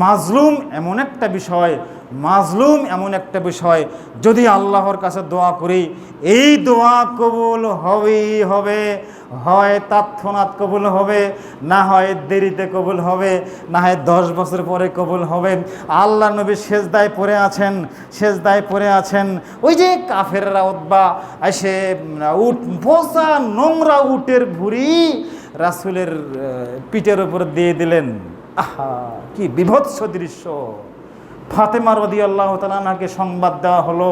মাজলুম এমন একটা বিষয়, মাজলুম এমন একটা বিষয়, যদি আল্লাহর কাছে দোয়া করি এই দোয়া কবুল হবেই হবে। হয় তৎক্ষণাৎ কবুল হবে, না হয় দেরিতে কবুল হবে, না হয় 10 বছর পরে কবুল হবে। আল্লাহ নবী সেজদায় পড়ে আছেন, সেজদায় পড়ে আছেন, ওই যে কাফেররা উতবা এসে উট পচা নোংরা উটের ভুঁড়ি রাসূলের পিঠের উপর দিয়ে দিলেন। আহা, কি বিভৎস দৃশ্য! ফাতেমা রাদিয়াল্লাহু তাআলা আনহাকে সংবাদ দেওয়া হলো।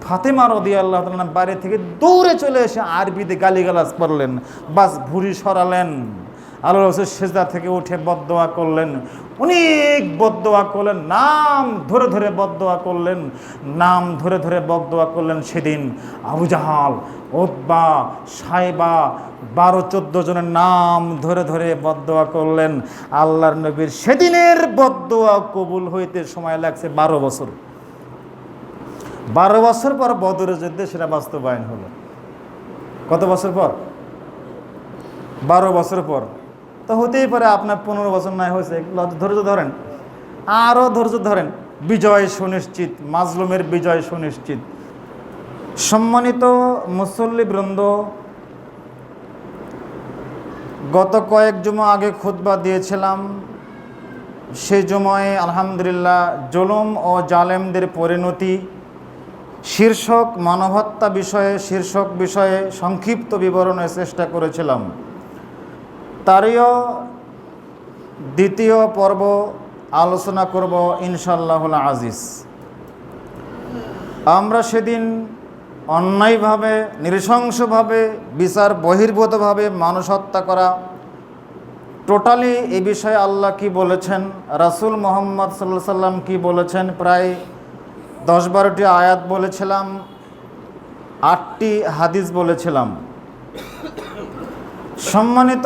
ফাতেমা রাদিয়াল্লাহু তাআলা বাইরে থেকে দৌড়ে চলে এসে আরবিতে গালিগালাজ করলেন, বাস ভুঁড়ি সরালেন। আল্লাহ রাসূল সিজদা থেকে উঠে বদদোয়া করলেন, অনেক বদদোয়া করলেন, নাম ধরে ধরে বদদোয়া করলেন, নাম ধরে ধরে বদদোয়া করলেন। সেদিন আবু জাহাল, উতবা, সাইবা 12-14 জনের নাম ধরে ধরে বদদোয়া করলেন। আল্লাহর নবীর সেদিনের বদদোয়া কবুল হইতে সময় লাগছে 12 বছর। 12 বছর পর বদরের যুদ্ধে সেটা বাস্তবায়ন হলো। কত বছর পর? 12 বছর পর। তো হতেই পারে আপনার 15 বছর নাই হয়েছে, ধৈর্য ধরেন, আরও ধৈর্য ধরেন, বিজয় সুনিশ্চিত, মাজলুমের বিজয় সুনিশ্চিত। সম্মানিত মুসল্লিবৃন্দ, গত কয়েক জুমা আগে খুতবা দিয়েছিলাম। সেই জুমায় আলহামদুলিল্লাহ জুলুম ও জালেমদের পরিণতি শীর্ষক মানবহত্যা বিষয়ে সংক্ষিপ্ত বিবরণের চেষ্টা করেছিলাম। তারইও দ্বিতীয় পর্ব আলোচনা করব ইনশাআল্লাহুল আজিজ। আমরা সেদিন অন্যায়ভাবে, নৃশংসভাবে, বিচার বহির্ভূতভাবে মানুষ হত্যা করা, টোটালি এই বিষয়ে আল্লাহ কি বলেছেন, রাসূল মুহাম্মদ সাল্লাল্লাহু আলাইহি সাল্লাম কি বলেছেন, প্রায় 10-12টি আয়াত বলেছিলাম, 8টি হাদিস বলেছিলাম। সম্মানিত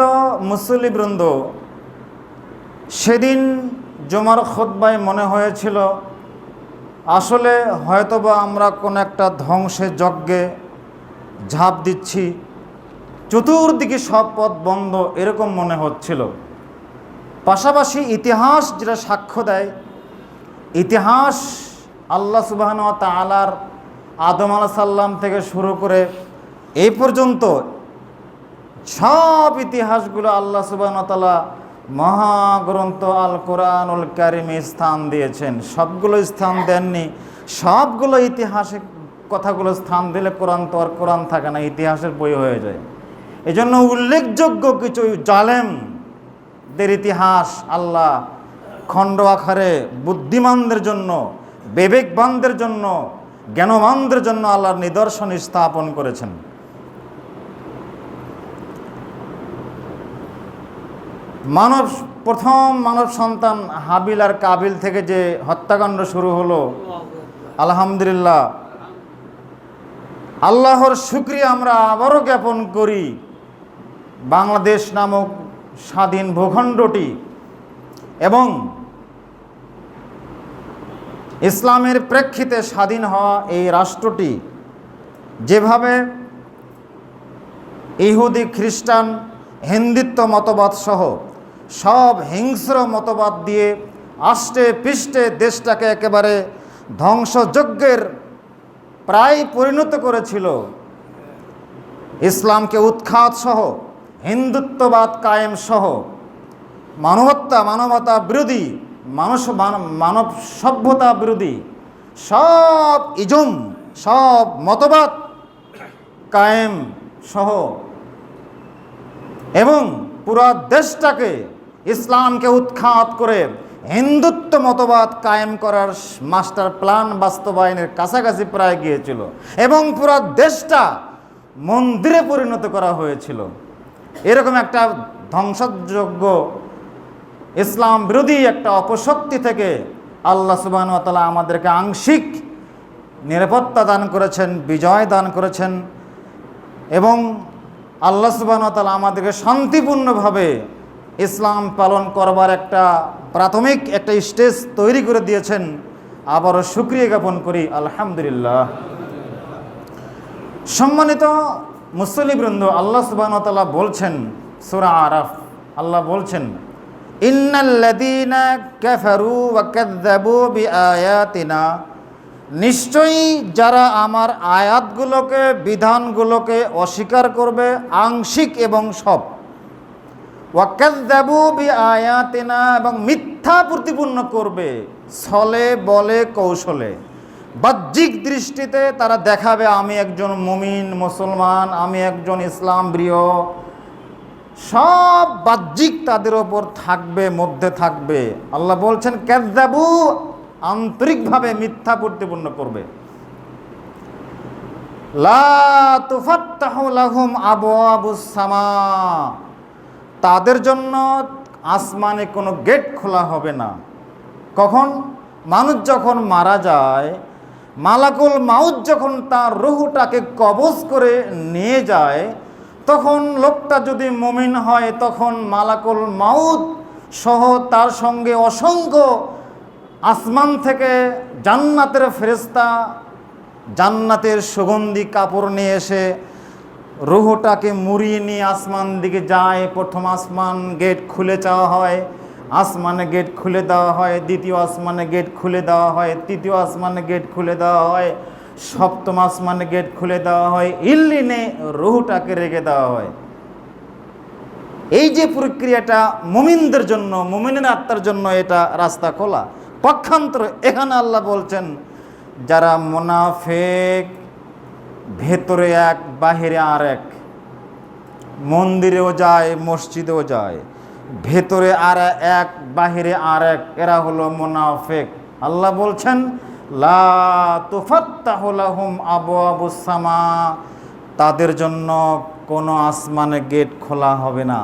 মুসল্লিবৃন্দ, সেদিন জুমার খুতবায় মনে হয়েছিল আসলে হয়তোবা আমরা কোনো একটা ধ্বংসের যজ্ঞে ঝাঁপ দিচ্ছি, চতুর্দিকে সব পথ বন্ধ, এরকম মনে হচ্ছিল। পাশাপাশি ইতিহাস যেটা সাক্ষ্য দেয়, ইতিহাস আল্লাহ সুবহানাহু ওয়া তাআলার আদম আলাইহিস সালাম থেকে শুরু করে এই পর্যন্ত সব ইতিহাসগুলো আল্লাহ সুবহানাহু ওয়া তাআলা মহাগ্রন্থ আল কোরআনুল কারিমে স্থান দিয়েছেন। সবগুলো স্থান দেননি, সবগুলো ইতিহাসের কথাগুলো স্থান দিলে কোরআন তো আর কোরআন থাকে না, ইতিহাসের বই হয়ে যায়। এজন্য উল্লেখযোগ্য কিছু জালেমদের ইতিহাস আল্লাহ খণ্ড আকারে বুদ্ধিমানদের জন্য, বিবেকবানদের জন্য, জ্ঞানবানদের জন্য আল্লাহর নিদর্শন স্থাপন করেছেন। প্রথম মানব সন্তান হাবিল আর কাবিল থেকে যে হত্যাকাণ্ড শুরু হলো, আলহামদুলিল্লাহ আল্লাহর শুকরিয়া আমরা আবারও জ্ঞাপন করি। বাংলাদেশ নামক স্বাধীন ভূখণ্ডটি এবং ইসলামের প্রেক্ষিতে স্বাধীন হওয়া এই রাষ্ট্রটি যেভাবে ইহুদি, খ্রিস্টান, হিন্দুত্ব মতবাদ সহ সব হিংস্র মতবাদ দিয়ে আষ্টে পৃষ্ঠে দেশটাকে একেবারে ধ্বংসযজ্ঞের প্রায় পরিণত করেছিল, ইসলামকে উৎখাত সহ, হিন্দুত্ববাদ কায়েম সহ, মানবতা বিরোধী, মানব সভ্যতা বিরোধী সব ইজম, সব মতবাদ কায়েম সহ এবং পুরা দেশটাকে ইসলামকে উৎখাত করে হিন্দুত্ব মতবাদ কায়েম করার মাস্টার প্ল্যান বাস্তবায়নের কাছাকাছি প্রায় গিয়েছিল এবং পুরা দেশটা মন্দিরে পরিণত করা হয়েছিল। এরকম একটা ধ্বংসযজ্ঞ, ইসলাম বিরোধী একটা অপশক্তি থেকে আল্লাহ সুবহানাহু ওয়া তাআলা আমাদেরকে আংশিক নিরাপত্তা দান করেছেন, বিজয় দান করেছেন এবং আল্লাহ সুবহানাহু ওয়া তাআলা আমাদেরকে শান্তিপূর্ণভাবে ইসলাম পালন করবার একটা প্রাথমিক একটা স্টেজ তৈরি করে দিয়েছেন। আবারও শুকরিয়া জ্ঞাপন করি, আলহামদুলিল্লাহ। সম্মানিত মুসল্লিবৃন্দ, আল্লাহ সুবহানাহু ওয়া তাআলা বলছেন সূরা আরাফ, আল্লাহ বলছেন ইন্নাল্লাযীনা কাফারু ওয়া কাযযাবু বিআয়াতিনা, নিশ্চয়ই যারা আমার আয়াতগুলোকে, বিধানগুলোকে অস্বীকার করবে, আংশিক এবং সব, ওয়া কাযযাবু বিআয়াতিনা, এবং মিথ্যা প্রতিপন্ন করবে ছলে বলে কৌশলে। বাহ্যিক দৃষ্টিতে তারা দেখাবে আমি একজন মুমিন মুসলমান, আমি একজন ইসলাম প্রিয়, সব বাহ্যিক তাদের ওপর থাকবে, মধ্যে থাকবে। আল্লাহ বলছেন কাযযাবু, আন্তরিকভাবে মিথ্যা প্রতিপন্ন করবে। লা তুফাত্তাহু লাহুম আবওয়াবুস সামা, তাদের জন্য আসমানে কোনো গেট খোলা হবে না। কখন? মানুষ যখন মারা যায়, মালাকুল মাউত যখন তার রূহটাকে কবজ করে নিয়ে যায়, তখন লোকটা যদি মুমিন হয়, তখন মালাকুল মাউত সহ তার সঙ্গে অসংখ্য আসমান থেকে জান্নাতের ফেরেশতা জান্নাতের সুগন্ধি কাপড় নিয়ে এসে রূহটাকে মুড়িয়ে নিয়ে আসমান দিকে যায়। প্রথম আসমান গেট খুলে চাওয়া হয়, আসমানে গেট খুলে দেওয়া হয়, দ্বিতীয় আসমানে গেট খুলে দেওয়া হয়, তৃতীয় আসমানে গেট খুলে দেওয়া হয়, সপ্তম আসমানে গেট খুলে দেওয়া হয়, ইল্লিনে রূহটাকে রেখে দেওয়া হয়। এই যে প্রক্রিয়াটা মুমিনদের জন্য, মুমিনের আত্মার জন্য এটা রাস্তা খোলা। পক্ষান্তর এখানে আল্লাহ বলছেন যারা মুনাফিক, ভেতরে এক বাহিরে আর এক, মন্দিরেও যায় মসজিদেও যায়, ভেতরে আর এক বাহিরে আর এক, এরা হলো মুনাফিক। আল্লাহ বলছেন লা তুফাত্তাহু লাহুম আবওয়াবুস সামা, তাদের জন্য কোনো আসমানে গেট খোলা হবে না।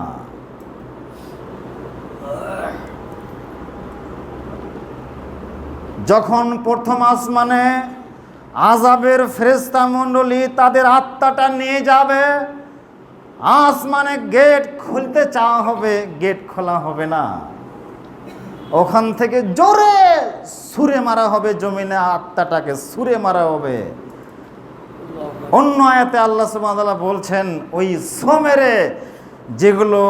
যখন প্রথম আসমানে আযাবের ফেরেশতা মণ্ডলী তাদের আত্মাটা নিয়ে যাবে, আসমানে গেট খুলতে চাওয়া হবে, গেট খোলা হবে না। ওখান থেকে জোরে ছুঁড়ে মারা হবে, জমিনে আত্মাটাকে ছুঁড়ে মারা হবে। অন্য আয়াতে আল্লাহ সুবহানাহু ওয়া তাআলা বলছেন ওই সোমেরে যেগুলো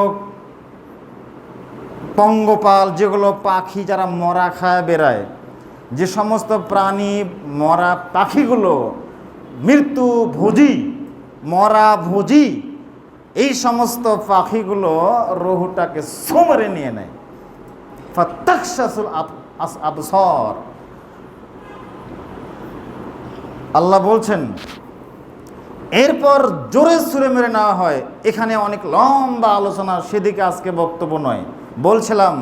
পঙ্গপাল, যেগুলো পাখি যারা মরা খায় বেড়ায়, যে সমস্ত প্রাণী মরা পাখিগুলো মৃত্যু ভোজী, মরা ভোজী, এই সমস্ত পাখিগুলো রূহটাকে সোমরে নিয়ে নেয়। ফাতাকশাসুল আবসার, আল্লাহ বলছেন এরপর জোরে সুরে মেরে নেওয়া হয়। এখানে অনেক লম্বা আলোচনা, সেদিকে আজকে বক্তব্য নয়। বলছিলাম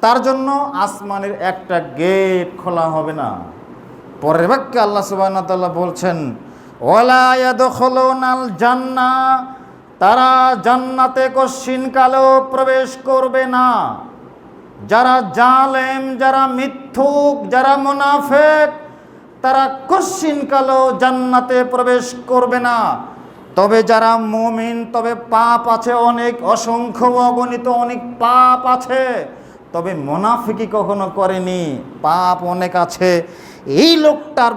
তার জন্য আসমানের একটা গেট খোলা হবে না। পরের বাক্যে আল্লাহ সুবহানাহু ওয়া তাআলা বলছেন ওয়ালা ইয়াদখুলুনাল জান্নাহ, তারা জান্নাতে কশ্চিনকালেও প্রবেশ করবে না। যারা জালেম, যারা মিথ্যুক, যারা মুনাফিক, তারা কশ্চিনকালেও জান্নাতে প্রবেশ করবে না। তবে যারা মুমিন, তবে পাপ আছে অনেক, অসংখ্য অগণিত অনেক পাপ আছে, তবে মুনাফিকি কখনো করেনি, পাপ অনেক আছে। এই লোকটার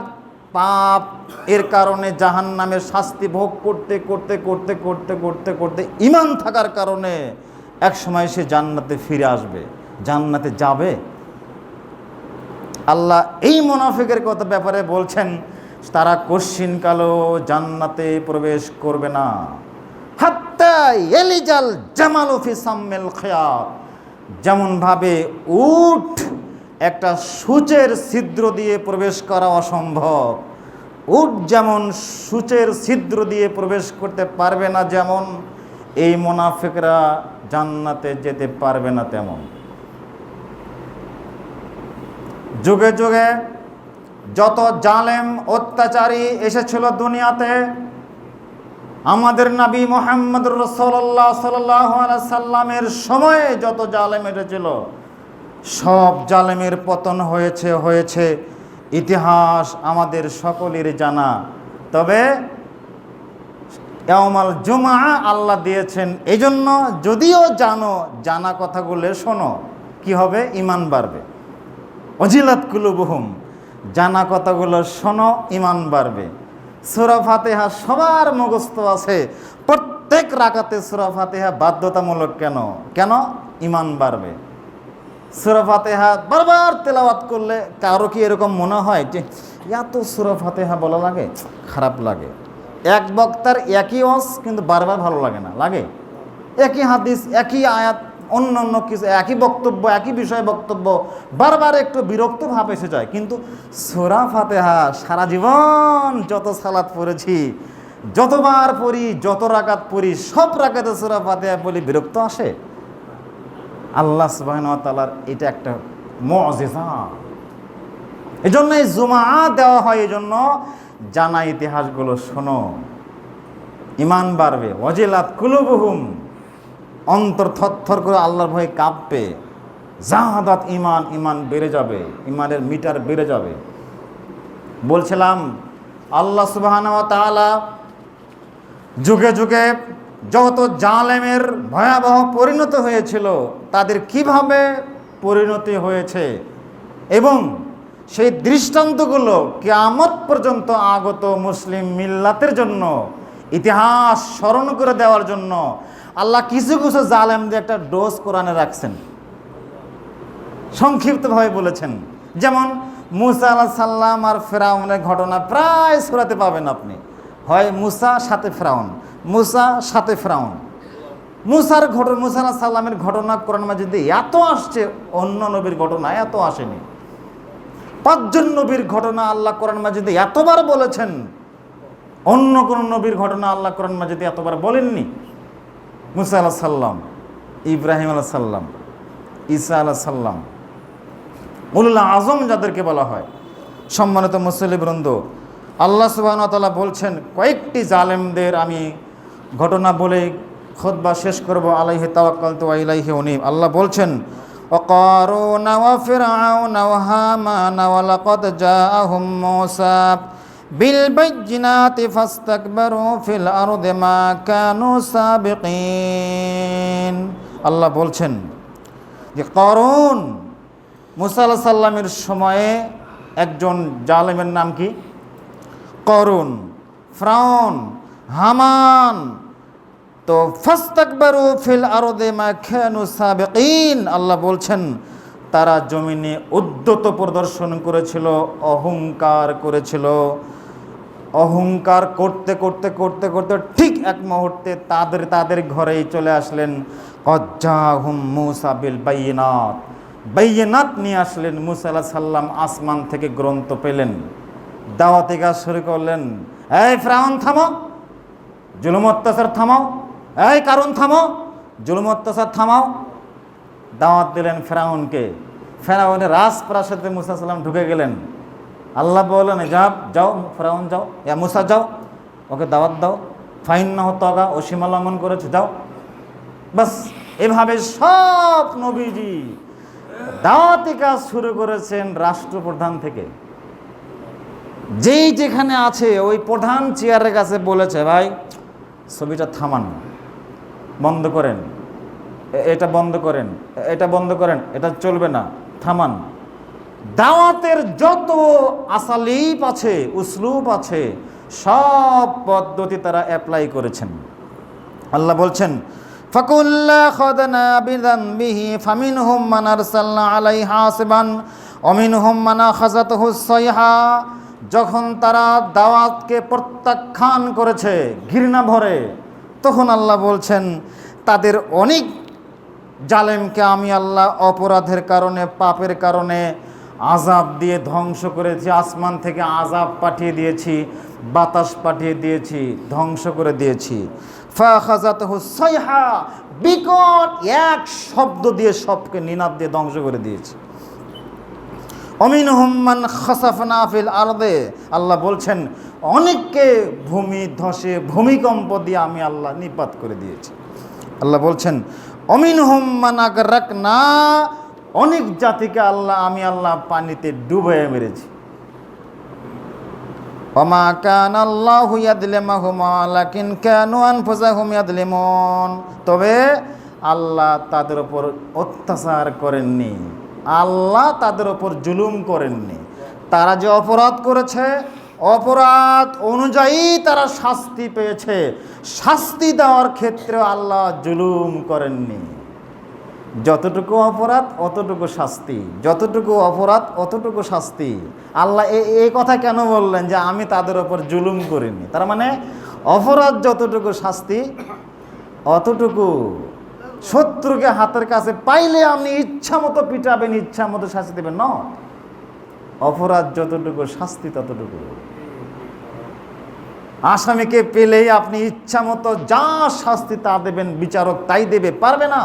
পাপ এর কারণে জাহান্নামের শাস্তি ভোগ করতে করতে করতে করতে করতে করতে ঈমান থাকার কারণে এক সময় সে জান্নাতে ফিরে আসবে, জান্নাতে যাবে। আল্লাহ এই মুনাফিকের কথা ব্যাপারে বলছেন তারা কশ্চিনকালেও জান্নাতে প্রবেশ করবে না। হাত্তা ইয়ালিজাল জামালু ফি সাম্মিল খিয়াত, যেমনভাবে উট একটা সূচের ছিদ্র দিয়ে প্রবেশ করা অসম্ভব, উট যেমন সূচের ছিদ্র দিয়ে প্রবেশ করতে পারবে না, যেমন এই মুনাফিকরা জান্নাতে যেতে পারবে না তেমন। যুগে যুগে যত জালেম অত্যাচারী এসেছিল দুনিয়াতে, আমাদের নবী মুহাম্মদুর রাসূলুল্লাহ সাল্লাল্লাহু আলাইহি সাল্লামের সময়ে যত জালেম এসেছিল, সব জালেমের পতন হয়েছে। ইতিহাস আমাদের সকলের জানা। তবে ইয়াউমাল জুমআ আল্লাহ দিয়েছেন, এই জন্য যদিও জানা কথাগুলো শোনো, কি হবে? ঈমান বাড়বে। ওয়াজিলাত কুলুবুহুম, জানা কথাগুলো শোনো, ঈমান বাড়বে। সূরা ফাতিহা সবার মুখস্থ আছে, প্রত্যেক রাকাতে সূরা ফাতিহা বাধ্যতামূলক। কেন? ঈমান বাড়বে। সূরা ফাতিহা বারবার তেলাওয়াত করলে কারো কি এরকম মনে হয় যে এত সূরা ফাতিহা বলা লাগে? খারাপ লাগে। এক বক্তার একই ওয়াজ কিন্তু বারবার ভালো লাগে না, লাগে? একই হাদিস, একই আয়াত, অন্য অন্য কিছু, একই বক্তব্য, একই বিষয়ে বক্তব্য, বারবার একটু বিরক্ত ভাব এসে যায়। কিন্তু সূরা ফাতিহা সারা জীবন যত সালাত পড়েছি, যতবার পড়ি, যত রাকাত পড়ি, সব রাকাতে সূরা ফাতিহা বলি, বিরক্ত আসে? আল্লাহ সুবহানাহু ওয়া তাআলার এটা একটা মুআজিজা। এজন্য এই জুমা দেওয়া হয়, এজন্য জানা ইতিহাসগুলো শোনো, ইমান বাড়বে। ওয়াজিলাত কুলুবুহুম, অন্তর থরথর করে আল্লাহর ভয়ে কাঁপবে। জাহাদাত ইমান, ইমান বেড়ে যাবে, ইমানের মিটার বেড়ে যাবে। বলছিলাম আল্লাহ সুবহানাহু ওয়া তাআলা যুগে যুগে যত জালেমের ভয়াবহ পরিণত হয়েছিল, তাদের কিভাবে পরিণতি হয়েছে এবং সেই দৃষ্টান্তগুলো কিয়ামত পর্যন্ত আগত মুসলিম মিল্লাতের জন্য, ইতিহাস স্মরণ করে দেওয়ার জন্য আল্লাহ কিছু কিছু জালেমদের একটা ডোজ কোরআনে রাখছেন, সংক্ষিপ্তভাবে বলেছেন। যেমন মুসা আলাইহিস সালাম আর ফেরাউনের ঘটনা প্রায় সূরাতে পাবেন আপনি, হয় মুসা সাথে ফেরাউন, মুসা সাথে ফেরাউন। মুসা আলাইহিস সালামের ঘটনা কোরআন মাজিদে এত আসছে, অন্য নবীর ঘটনা এত আসেনি। 5 জন নবীর ঘটনা আল্লাহ কোরআন মাজিদে এতবার বলেছেন, অন্য কোন নবীর ঘটনা আল্লাহ কোরআন মাজিদে এতবার বলেননি। মুসা আলাইহিস সালাম, ইব্রাহিম আলাইহিস সালাম, ঈসা আলাইহিস সালাম, উলুল আযম যাদেরকে বলা হয়। সম্মানিত মুসল্লি বৃন্দ, আল্লাহ সুবহানাহু ওয়া তাআলা বলছেন, কয়েকটি জালেমদের আমি ঘটনা বলে খুতবা শেষ করব। আলাইহি তাওয়াক্কালতু ওয়া ইলাইহি উনীব। আল্লাহ বলছেন, وقارون وفرعون وهامان ولقد جاءهم موسى بالبينات فاستكبروا في الأرض ما كانوا سابقين। আল্লাহ বলছেন যে কারুন, মুসা আলাইহিস সালামের সময়ে একজন জালেমের নাম কি? কারুন, ফিরআউন, হামান। তো ফাস্তাকবারু ফিল আরদে মা কানু সাবিকিন, আল্লাহ বলছেন তারা জমিনে উদ্ধত প্রদর্শন করেছিল, অহংকার করেছিল। অহংকার করতে করতে করতে করতে ঠিক এক মুহূর্তে তাদের ঘরেই চলে আসলেন। কজ্জাহুম মুসা বিল বাইয়িনাত, বাইয়িনাত নিয়ে আসলেন। মুসা আলাইহিস সালাম আসমান থেকে গ্রন্থ পেলেন, দাওয়াতি কাজ শুরু করলেন। এই ফিরআউন থামো, জুলুম অত্যাচার থামাও। এই কারণ থামো, জুলুম অত্যাচার থামাও। দাওয়াত দিলেন ফেরাউনকে। ফেরাউনের রাজপ্রাসাদে মুসা সালাম ঢুকে গেলেন। আল্লাহ বললেন, যাও ফেরাউন যাও, মুসা যাও, ওকে দাওয়াত দাও। ফাইন্নাহু তাগা, ও সীমা লঙ্ঘন করেছে, যাও। বাস এভাবে সব নবীজি দাওয়াতি কাজ শুরু করেছেন রাষ্ট্রপ্রধান থেকে। যেই যেখানে আছে ওই প্রধান চেয়ারের কাছে বলেছে, ভাই ছবিটা থামান, বন্ধ করেন, এটা বন্ধ করেন, এটা বন্ধ করেন, এটা চলবে না, থামান। দাওয়াতের যত আসালিব আছে, উসলুব আছে, সব পদ্ধতি তারা অ্যাপ্লাই করেছেন। আল্লাহ বলছেন, ফাকুল্লা খাদনা বিযানবিহি ফামিনহুম মান আরসালনা আলাইহি হাসিবান ওয়া মিনহুম মান আখাযাতহু সাইহা। যখন তারা দাওয়াতকে প্রত্যাখ্যান করেছে ঘৃণা ভরে, তখন আল্লাহ বলছেন তাদের অনেক জালেমকে আমি আল্লাহ অপরাধের কারণে, পাপের কারণে আযাব দিয়ে ধ্বংস করেছি। আসমান থেকে আযাব পাঠিয়ে দিয়েছি, বাতাস পাঠিয়ে দিয়েছি, ধ্বংস করে দিয়েছি। ফাখাযাতহু সাইহা, বিকট এক শব্দ দিয়ে সবকে নিনাদ দিয়ে ধ্বংস করে দিয়েছি। অমিনহুম মান খাসাফনা ফিল আরদে, আল্লাহ বলছেন অনেককে ভূমি ধসে, ভূমিকম্প দিয়ে আমি আল্লাহ নিপাত করে দিয়েছি। আল্লাহ বলছেন অমিনহুম মান আগরাকনা, অনেক জাতিকে আমি আল্লাহ পানিতে ডুবিয়ে মেরেছি। ওমা কানা আল্লাহু ইয়াযলিমুহুম ওয়ালাকিন কানু আনফুসাহুম ইয়াযলিমুন। তবে আল্লাহ তাদের উপর অত্যাচার করেননি, আল্লাহ তাদের উপর জুলুম করেননি। তারা যে অপরাধ করেছে, অপরাধ অনুযায়ী তারা শাস্তি পেয়েছে। শাস্তি দেওয়ার ক্ষেত্রে আল্লাহ জুলুম করেননি। যতটুকু অপরাধ অতটুকু শাস্তি, যতটুকু অপরাধ অতটুকু শাস্তি। আল্লাহ এই কথা কেন বললেন যে আমি তাদের ওপর জুলুম করিনি? তার মানে অপরাধ যতটুকু শাস্তি অতটুকু। শত্রুকে হাতের কাছে পাইলে আপনি ইচ্ছা মতো পিটাবেন, ইচ্ছা মতো শাস্তি দেবেন না। অপরাধ যতটুকু শাস্তি ততটুকু। আসামিকে পেলেই আপনি ইচ্ছা মতো যা শাস্তি তা দেবেন, বিচারক তাই দেবে, পারবে না।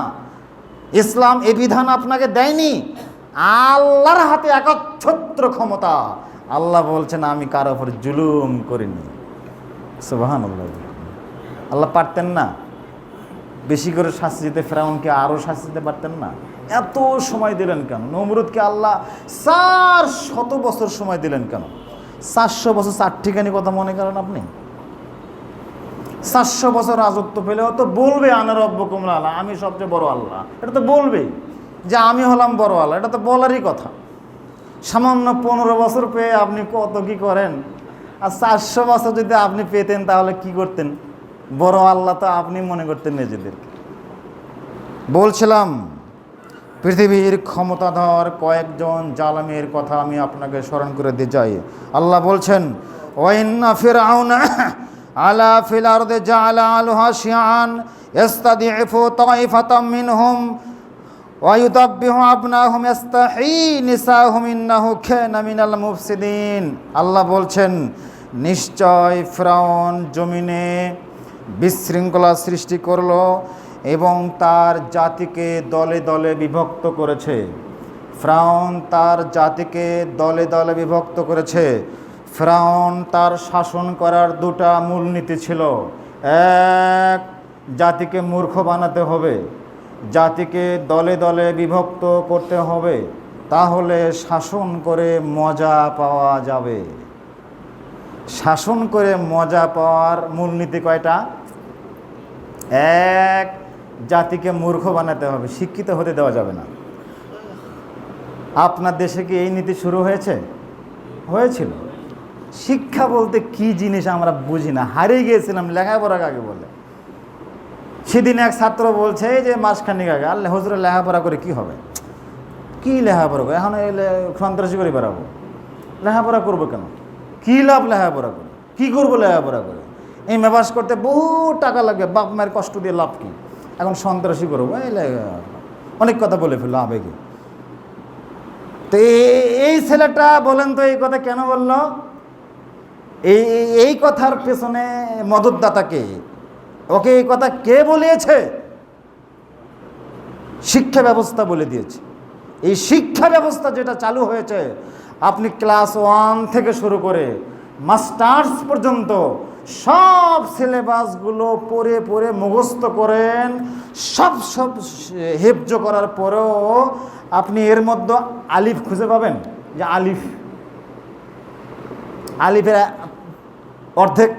ইসলাম এ বিধান আপনাকে দেয়নি। আল্লাহর হাতে একচ্ছত্র ক্ষমতা। আল্লাহ বলছেন আমি কারো উপর জুলুম করিনি। সুবহানাল্লাহ। আল্লাহ পারতেন না বেশি করে শাস্তি দিতে? ফেরাউনকে আরও শাস্তি দিতে পারতেন না? এত সময় দিলেন কেন? নমরুদকে আল্লাহ 400 বছর সময় দিলেন কেন? 400 বছর চারটিখানি কথা মনে করেন আপনি? 400 বছর রাজত্ব পেলেও তো বলবে আনা রব্বুকুম আল্লাহ, আমি সবচেয়ে বড় আল্লাহ। এটা তো বলবে যে আমি হলাম বড় আল্লাহ, এটা তো বলারই কথা। সামান্য 15 বছর পেয়ে আপনি কত কি করেন? আর 400 বছর যদি আপনি পেতেন তাহলে কি করতেন? বড় আল্লাহ তো আপনি মনে করতেন নিজেদেরকে। বলছিলাম পৃথিবীর ক্ষমতাধর কয়েকজন জালেমের কথা আমি আপনাকে স্মরণ করে দিতে চাই। আল্লাহ বলছেন ওয়াইন্না ফিরআউনা আলা ফিল আরদি জাআলা আলহা শিআন ইস্তাদিফু তাইফাতাম মিনহুম ওয়া ইউদাব্বিহু আবনাহুম ইস্তাহি নিসাহুম ইন্নাহু কানা মিনাল মুফসিদিন। আল্লাহ বলছেন নিশ্চয় ফিরআউন জমিনে বিশৃঙ্খলা সৃষ্টি করলো এবং তার জাতিকে দলে দলে বিভক্ত করেছে। ফিরআউন তার জাতিকে দলে দলে বিভক্ত করেছে। ফিরআউন তার শাসন করার দুটা মূলনীতি ছিল। এক, জাতিকে মূর্খ বানাতে হবে, জাতিকে দলে দলে বিভক্ত করতে হবে, তাহলে শাসন করে মজা পাওয়া যাবে। শাসন করে মজা পাওয়ার মূলনীতি কয়টা? এক, জাতিকে মূর্খ বানাতে হবে, শিক্ষিত হতে দেওয়া যাবে না। আপনার দেশে কি এই নীতি শুরু হয়েছে? হয়েছিল। শিক্ষা বলতে কি জিনিস আমরা বুঝি না, হারিয়ে গিয়েছিলাম। লেখাপড়া কাকে বলে? সেদিন এক ছাত্র বলছে যে মাসখানিক আগে, আল্লাহ হুজুরে লেখাপড়া করে কি হবে? কি লেখাপড়া করে? এখন সন্ত্রাসী করে বেড়াবো? লেখাপড়া করবো কেন? কী লাভ লেখাপড়া করে? কী করবো লেখাপড়া করে? এই মেবাস করতে বহু টাকা লাগবে, বাপ মায়ের কষ্ট দিয়ে লাভ কি? এখন সন্ত্রাসী করবো? অনেক কথা বলে ফেললো আবেগে। তো এই ছেলেটা বলেন তো এই কথা কেন বলল? এই কথার পেছনে মদতদাতাকে, ওকে এই কথা কে বলিয়েছে? শিক্ষা ব্যবস্থা বলে দিয়েছে। এই শিক্ষা ব্যবস্থা যেটা চালু হয়েছে, আপনি ক্লাস 1 থেকে শুরু করে মাস্টার্স পর্যন্ত সব সিলেবাসগুলো পড়ে পড়ে মুখস্থ করেন, সব হেফজ করার পরেও আপনি এর মধ্যে আলিফ খুঁজে পাবেন যে আলিফের অর্ধেক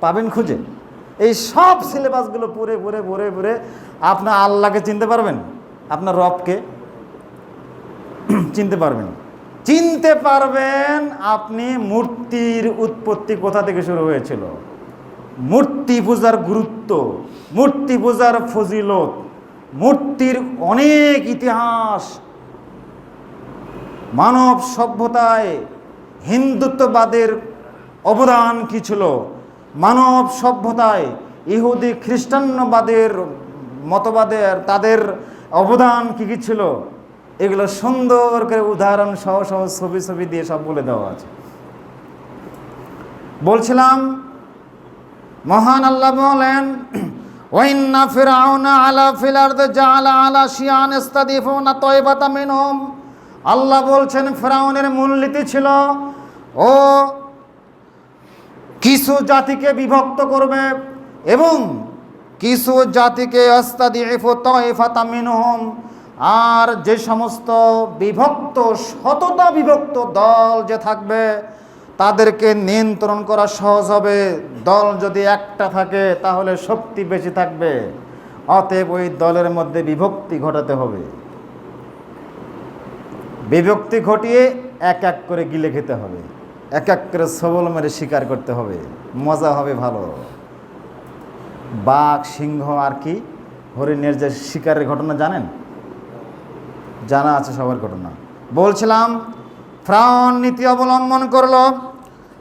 পাবেন খুঁজে। এই সব সিলেবাসগুলো পড়ে পড়ে পড়ে পড়ে আপনার আল্লাহকে চিনতে পারবেন, আপনার রবকে চিনতে পারবেন। চিনতে পারবেন আপনি মূর্তির উৎপত্তি কোথা থেকে শুরু হয়েছিল, মূর্তি পূজার গুরুত্ব, মূর্তি পূজার ফজিলত, মূর্তির অনেক ইতিহাস, মানব সভ্যতায় হিন্দুত্ববাদের অবদান কী ছিল, মানব সভ্যতায় ইহুদি খ্রিস্টানবাদের মতবাদের তাদের অবদান কী কী ছিল, এগুলো সুন্দর করে উদাহরণ সহ সহ ছবি দিয়ে সব বলে দেওয়া আছে। বলছিলাম মহান আল্লাহ বলেন ওয়াইন্না ফিরআউনা আলা ফিল আরদি জাআলা আলা শিয়ান ইস্তাদিফুনা তাইবাতাম মিনহুম। আল্লাহ বলছেন ফিরআউনের মূলনীতি ছিল ও কিছু জাতিকে বিভক্ত করবে এবং কিছু জাতিকে ইস্তাদিফু তাইফাতাম মিনহুম, আর যে সমস্ত বিভক্ত শতটা বিভক্ত দল যে থাকবে তাদেরকে নিয়ন্ত্রণ করা সহজ হবে। দল যদি একটা থাকে তাহলে শক্তি বেশি থাকবে, অতএব ওই দলের মধ্যে বিভক্তি ঘটাতে হবে। বিভক্তি ঘটিয়ে এক এক করে গিলে খেতে হবে, এক এক করে সবল মেরে শিকার করতে হবে, মজা হবে ভালো। বাঘ সিংহ আর কি হরিণের যে শিকারের ঘটনা জানেন? জানা আছে সবার ঘটনা। বলছিলাম ফিরআউন নীতি অবলম্বন করলো,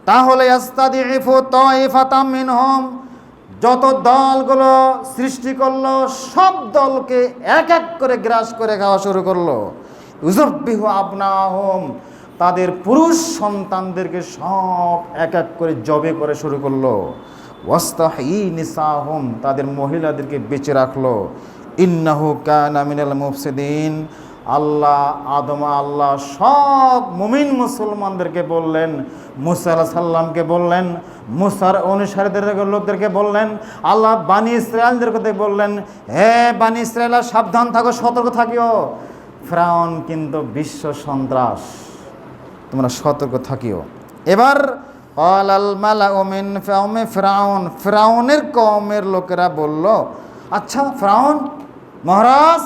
তাহলে ইস্তাদিফু তাইফাতাম মিনহুম, যত দলগুলো সৃষ্টি করলো সব দলকে এক এক করে গ্রাস করে খাওয়া শুরু করলো। ইউযাব্বিহু আবনাহুম, তাদের পুরুষ সন্তানদেরকে সব এক এক করে জবে করে শুরু করলো। ওয়াস্তাহি নিসাহুম, তাদের মহিলাদেরকে বেঁচে রাখলো। ইন্নাহু কানা মিনাল মুফসিদিন, আল্লাহ সব মুমিন মুসলমানদেরকে বললেন, মুসা আলাইহিস সালামকে বললেন, মুসার অনুসারীদের লোকদেরকে বললেন, আল্লাহ বানি ইসরায়েলদেরকে বললেন, হে বানি ইসরায়েল সাবধান থাকো, সতর্ক থাকিও, ফিরআউন কিন্তু বিশ্ব সন্ত্রাস, তোমরা সতর্ক থাকিও। এবার ক্বালাল মালাউ মিন কওমি ফিরআউন, ফিরআউনের কওমের লোকেরা বলল, আচ্ছা ফিরআউন মহারাজ,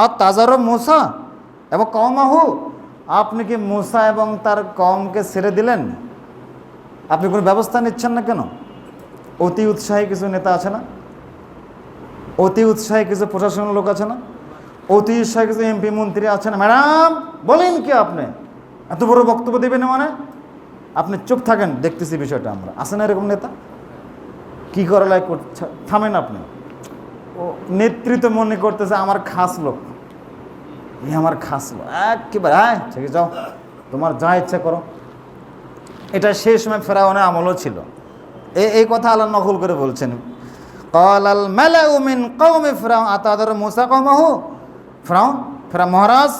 আর তাজারো মুসা এবং কওমাহু, আপনি কি মুসা এবং তার কওমকে ছেড়ে দিলেন? আপনি কোনো ব্যবস্থা নিচ্ছেন না কেন? অতি উৎসাহী কিছু নেতা আছে না, অতি উৎসাহী কিছু প্রশাসনের লোক আছে না, অতি উৎসাহী কিছু এমপি মন্ত্রী আছে না? ম্যাডাম বলেন কি আপনি এত বড় বক্তব্য দেবেন? মানে আপনি চুপ থাকেন, দেখতেছি বিষয়টা আমরা। আছে না এরকম নেতা? কি করালাই থামেন আপনি। ও নেতৃত্ব মনে করতেছে আমার খাস লোক, আমার খাস লোক, একেবারে হ্যাঁ ঠিক যাও, তোমার যা ইচ্ছা করো। এটা সেই সময় ফিরআউনের আমলও ছিল। এই কথা আল্লাহ নকল করে বলছেন, ক্বালাল মালাউ মিন কওমি ফিরআউন আতাদারু মুসা কওমাহু, ফিরআউন মহারাজ,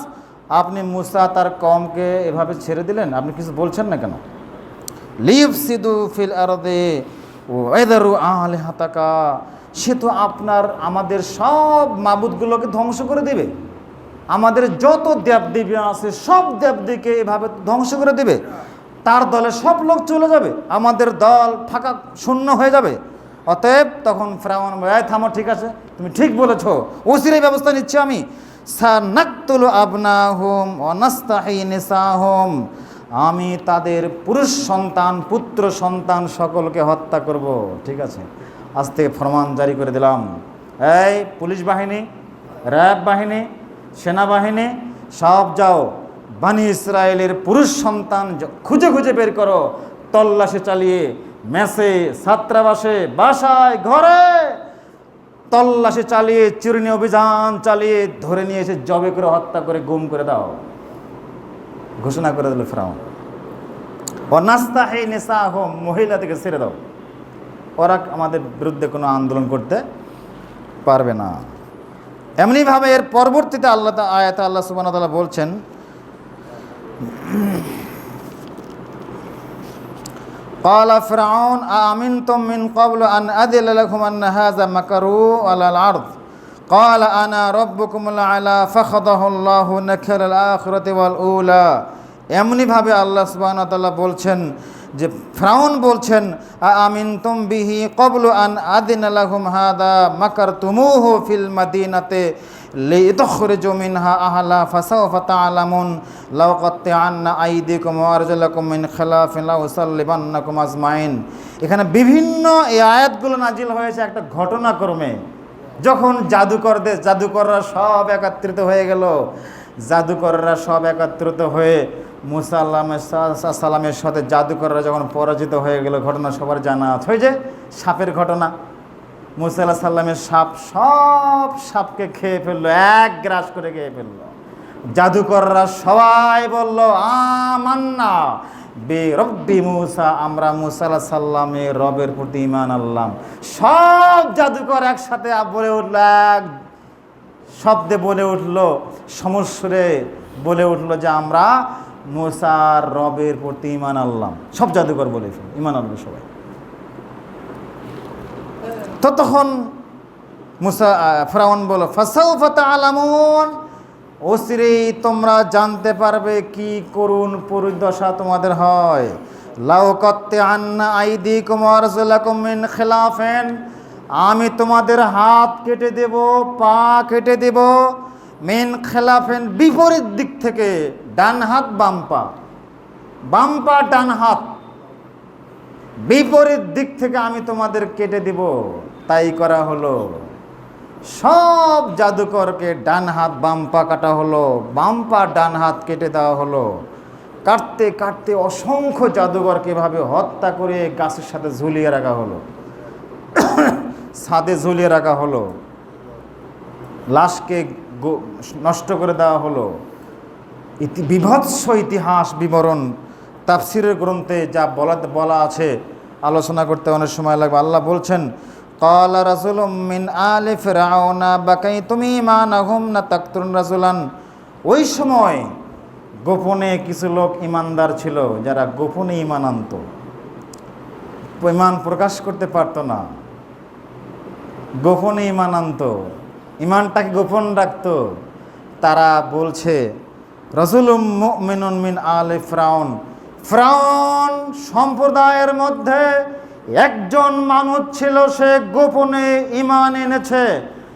আপনি মুসা তার কওমকে এভাবে ছেড়ে দিলেন, আপনি কিছু বলছেন না কেন? লিফসিদু ফিল আরদি ওয়া ইয়াযরু আলিহাতাকা, সে তো আমাদের সব মাবুদগুলোকে ধ্বংস করে দেবে, আমাদের যত দেবদেবী আছে সব দেবদেবীকে এভাবে ধ্বংস করে দেবে, তার দলে সব লোক চলে যাবে, আমাদের দল ফাঁকা শূন্য হয়ে যাবে। অতএব তখন ফিরআউন বলে, থামো, ঠিক আছে, তুমি ঠিক বলেছ, ওসির ব্যবস্থা নিচ্ছি আমি। সানাকতুলু আবনাহুম ওয়া নাস্তাহি নিসাহুম, আমি তাদের পুরুষ সন্তান পুত্র সন্তান সকলকে হত্যা করব। ঠিক আছে, আজ থেকে ফরমান জারি করে দিলাম, এই পুলিশ বাহিনী, র্যাব বাহিনী, সেনাবাহিনী সব যাও, বানি ইসরায়েলের পুরুষ সন্তান খুঁজে খুঁজে বের করো, তল্লাশি চালিয়ে মেসে, ছাত্রাবাসে, বাসায়, ঘরে তল্লাশি চালিয়ে, চিরুনি অভিযান চালিয়ে ধরে নিয়ে এসে জবে করে হত্যা করে গুম করে দাও, ঘোষণা করে দিল ফিরআউন। ও নাস্তাহি নিসাহুম, মহিলাদেরকে ছেড়ে দাও, ওরা আমাদের বিরুদ্ধে কোনো আন্দোলন করতে পারবে না। এমনিভাবে এর পরবর্তীতে আয়াতে আল্লাহ সুবহানাহু ওয়া তাআলা বলছেন, ক্বালা ফিরআউন আমিনতুম মিন ক্বাবলু আন আযিলা লাকুম আন্না হাযা মাকারু আলাল আরদ ক্বালা আনা রাব্বুকুমুল আ'লা ফাখাযাহুল্লাহু নাকালাল আখিরাতি ওয়াল উলা। এমনিভাবে আল্লাহ সুবহানাহু ওয়া তাআলা বলছেন যে ফিরআউন বলছেন, আমিনতুম বিহি ক্বাবলু আন আযিনা লাকুম হাযা মাকারতুমুহু ফিল মাদিনাতি লিতাখরিজু মিনহা আহলা ফাসাওফা তা'লামুন লাউ কাত্তা'আন্না আইদিকুম ওয়া আরজুলাকুম মিন খিলাফিন লাউ সাল্লিবান্নাকুম আজমাইন। এখানে বিভিন্ন এই আয়াতগুলো নাজিল হয়েছে একটা ঘটনাক্রমে, যখন জাদুকররা সব একত্রিত হয়ে গেল, জাদুকররা সব একত্রিত হয়ে মুসা আলাইহিস সালামের সাথে জাদুকররা যখন পরাজিত হয়ে গেল, ঘটনা সবার জানা আছে, ওই যে সাপের ঘটনা, মুসা আলাইহিস সালামের সাপ সব সাপকে খেয়ে ফেললো, এক গ্রাস করে খেয়ে ফেললো। জাদুকররা সবাই বলল, আমান্না বে রব্বি মুসা, আমরা মুসা আলাইহিস সালামের রবের প্রতি ঈমান আনলাম। সব জাদুকর একসাথে বলে উঠল, এক শব্দে বলে উঠল, সমস্বরে বলে উঠল যে আমরা মুসার রবের প্রতি ঈমান আনলাম। সব জাদুকর বলে ঈমান আনলো সবাই। তখন ফিরআউন বলল, ফাসাউফা তা'লামুন, অচিরেই তোমরা জানতে পারবে কি করুণ পরিদশা তোমাদের হয়। লাউ কাত্তা'আন্না আইদিকুম ওয়া আরজুলাকুম মিন খিলাফিন, আমি তোমাদের হাত কেটে দেব, পা কেটে দেব, মিন খিলাফিন, বিপরীত দিক থেকে, ডান হাত বাম পা, বাম পা ডান হাত, বিপরীত দিক থেকে আমি তোমাদের কেটে দিব। তাই করা হলো। সব জাদুকরকে ডান হাত বাম পা কাটা হলো, বাম পা ডান হাত কেটে দেওয়া হলো। কাটতে কাটতে অসংখ্য জাদুকরকে এভাবে হত্যা করে গাছের সাথে ঝুলিয়ে রাখা হলো, ছাদে ঝুলিয়ে রাখা হলো, লাশকে নষ্ট করে দেওয়া হলো। বিভৎস ইতিহাস বিবরণ তাফসিরের গ্রন্থে যা বলা আছে, আলোচনা করতে অনেক সময় লাগবে। আল্লাহ বলছেন, ক্বালা রাসূলুম মিন আলি ফিরআউনা বাকাইতুম ঈমানাহুম না তাকতুলুন রাসূলান। ওই সময় গোপনে কিছু লোক ইমানদার ছিল, যারা গোপনে ঈমান আনত, ঈমান প্রকাশ করতে পারত না, গোপনে ঈমান আনত, ঈমানটাকে গোপন রাখত। তারা বলছে, রাসূলুম মুমিনুন মিন আলি ফিরআউন, ফিরআউন সম্প্রদায়ের মধ্যে একজন মানুষ ছিল, সে গোপনে ঈমান এনেছে,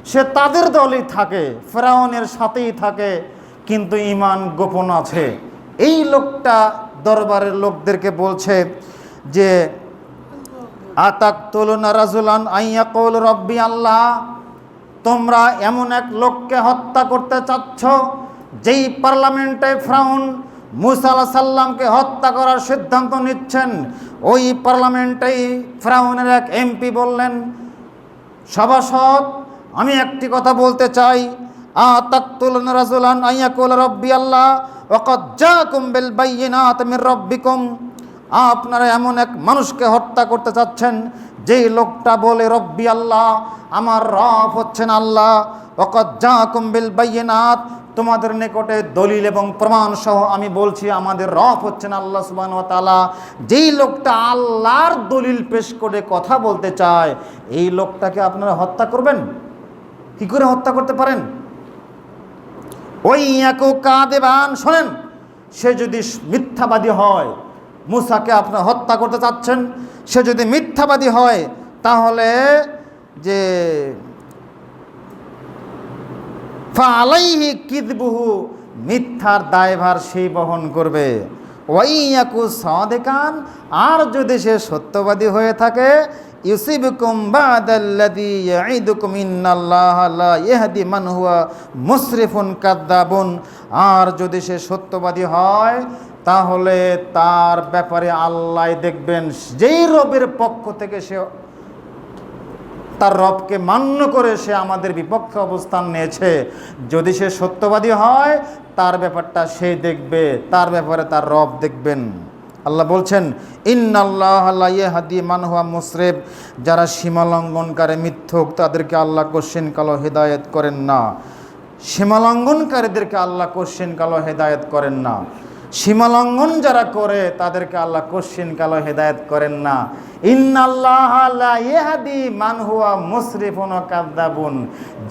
সে তাদের দলই থাকে, ফিরআউনের সাথেই থাকে, কিন্তু ঈমান গোপন আছে। এই লোকটা দরবারের লোকদেরকে বলছে যে, আতাকতুলুনা রাজুলান আইয়াকুল রব্বি আল্লাহ, তোমরা এমন এক লোককে হত্যা করতে চাচ্ছ যেই পার্লামেন্টে ফিরআউন মূসা আলাইহিস সালামকে হত্যা করার সিদ্ধান্ত নিচ্ছেন। ওই পার্লামেন্টেই ফিরআউনের এক এমপি বললেন, সভাসদ, আমি একটি কথা বলতে চাই, আতাকতুলুনা রাজুলান আইয়াকুল রব্বি আল্লাহ ওয়া ক্বাদ জাআকুম বিল বায়িনাতি মির রাব্বিকুম, আপনারা এমন এক মানুষকে হত্যা করতে চাচ্ছেন যেই লোকটা বলে রব্বি আল্লাহ, আমার রব হচ্ছেন আল্লাহ, ওয়া ক্বাদ জাআকুম বিল বায়িনাত, তোমাদের নিকটে দলিল এবং প্রমাণ সহ আমি বলছি আমাদের রব হচ্ছেন আল্লাহ সুবহানাহু ওয়া তাআলা। যেই লোকটা আল্লাহর দলিল পেশ করে কথা বলতে চায়, এই লোকটাকে আপনারা হত্যা করবেন? কি করে হত্যা করতে পারেন? ওই ইয়াকু কাযিবান, শোনেন, সে যদি মিথ্যাবাদী হয়, মূসাকে আপনারা হত্যা করতে চাচ্ছেন, সে যদি মিথ্যাবাদী হয়, তাহলে যে ফালাইহি কিযবুহু, মিথ্যার দায়ভার সেই বহন করবে। ওয়াইয়াকু সাদিকান, আর যদি সে সত্যবাদী হয়ে থাকে, ইউসিবুকুম বাদাল্লাযী ইয়াইদুকুম ইন্নাল্লাহা লা ইয়াহদি মান হুয়া মুসরিফুন কাযযাবুন, আর যদি সে সত্যবাদী হয়, তাহলে তার ব্যাপারে আল্লাহ দেখবেন, যেই রবের পক্ষ থেকে সে তার রবকে মান্য করে সে আমাদের বিপক্ষে অবস্থান নিয়েছে, যদি সে সত্যবাদী হয়, তার ব্যাপারটা সে দেখবে, তার ব্যাপারে তার রব দেখবেন। আল্লাহ বলছেন, ইন্নাল্লাহা লা ইয়াহদি মান হুয়া মুসরিফ, যারা সীমালঙ্ঘনকারী মিথ্যুক তাদেরকে আল্লাহ কোশ্চিন কালো হেদায়েত করেন না। সীমালঙ্ঘনকারীদেরকে আল্লাহ কোশ্চিন কালো হেদায়েত করেন না। সীমালঙ্ঘন যারা করে তাদেরকে আল্লাহ কোশ্চিন কালো হেদায়েত করেন না। ইন্নাল্লাহা লা ইয়াহদি মান হুয়া মুসরিফুন কাযযাবুন,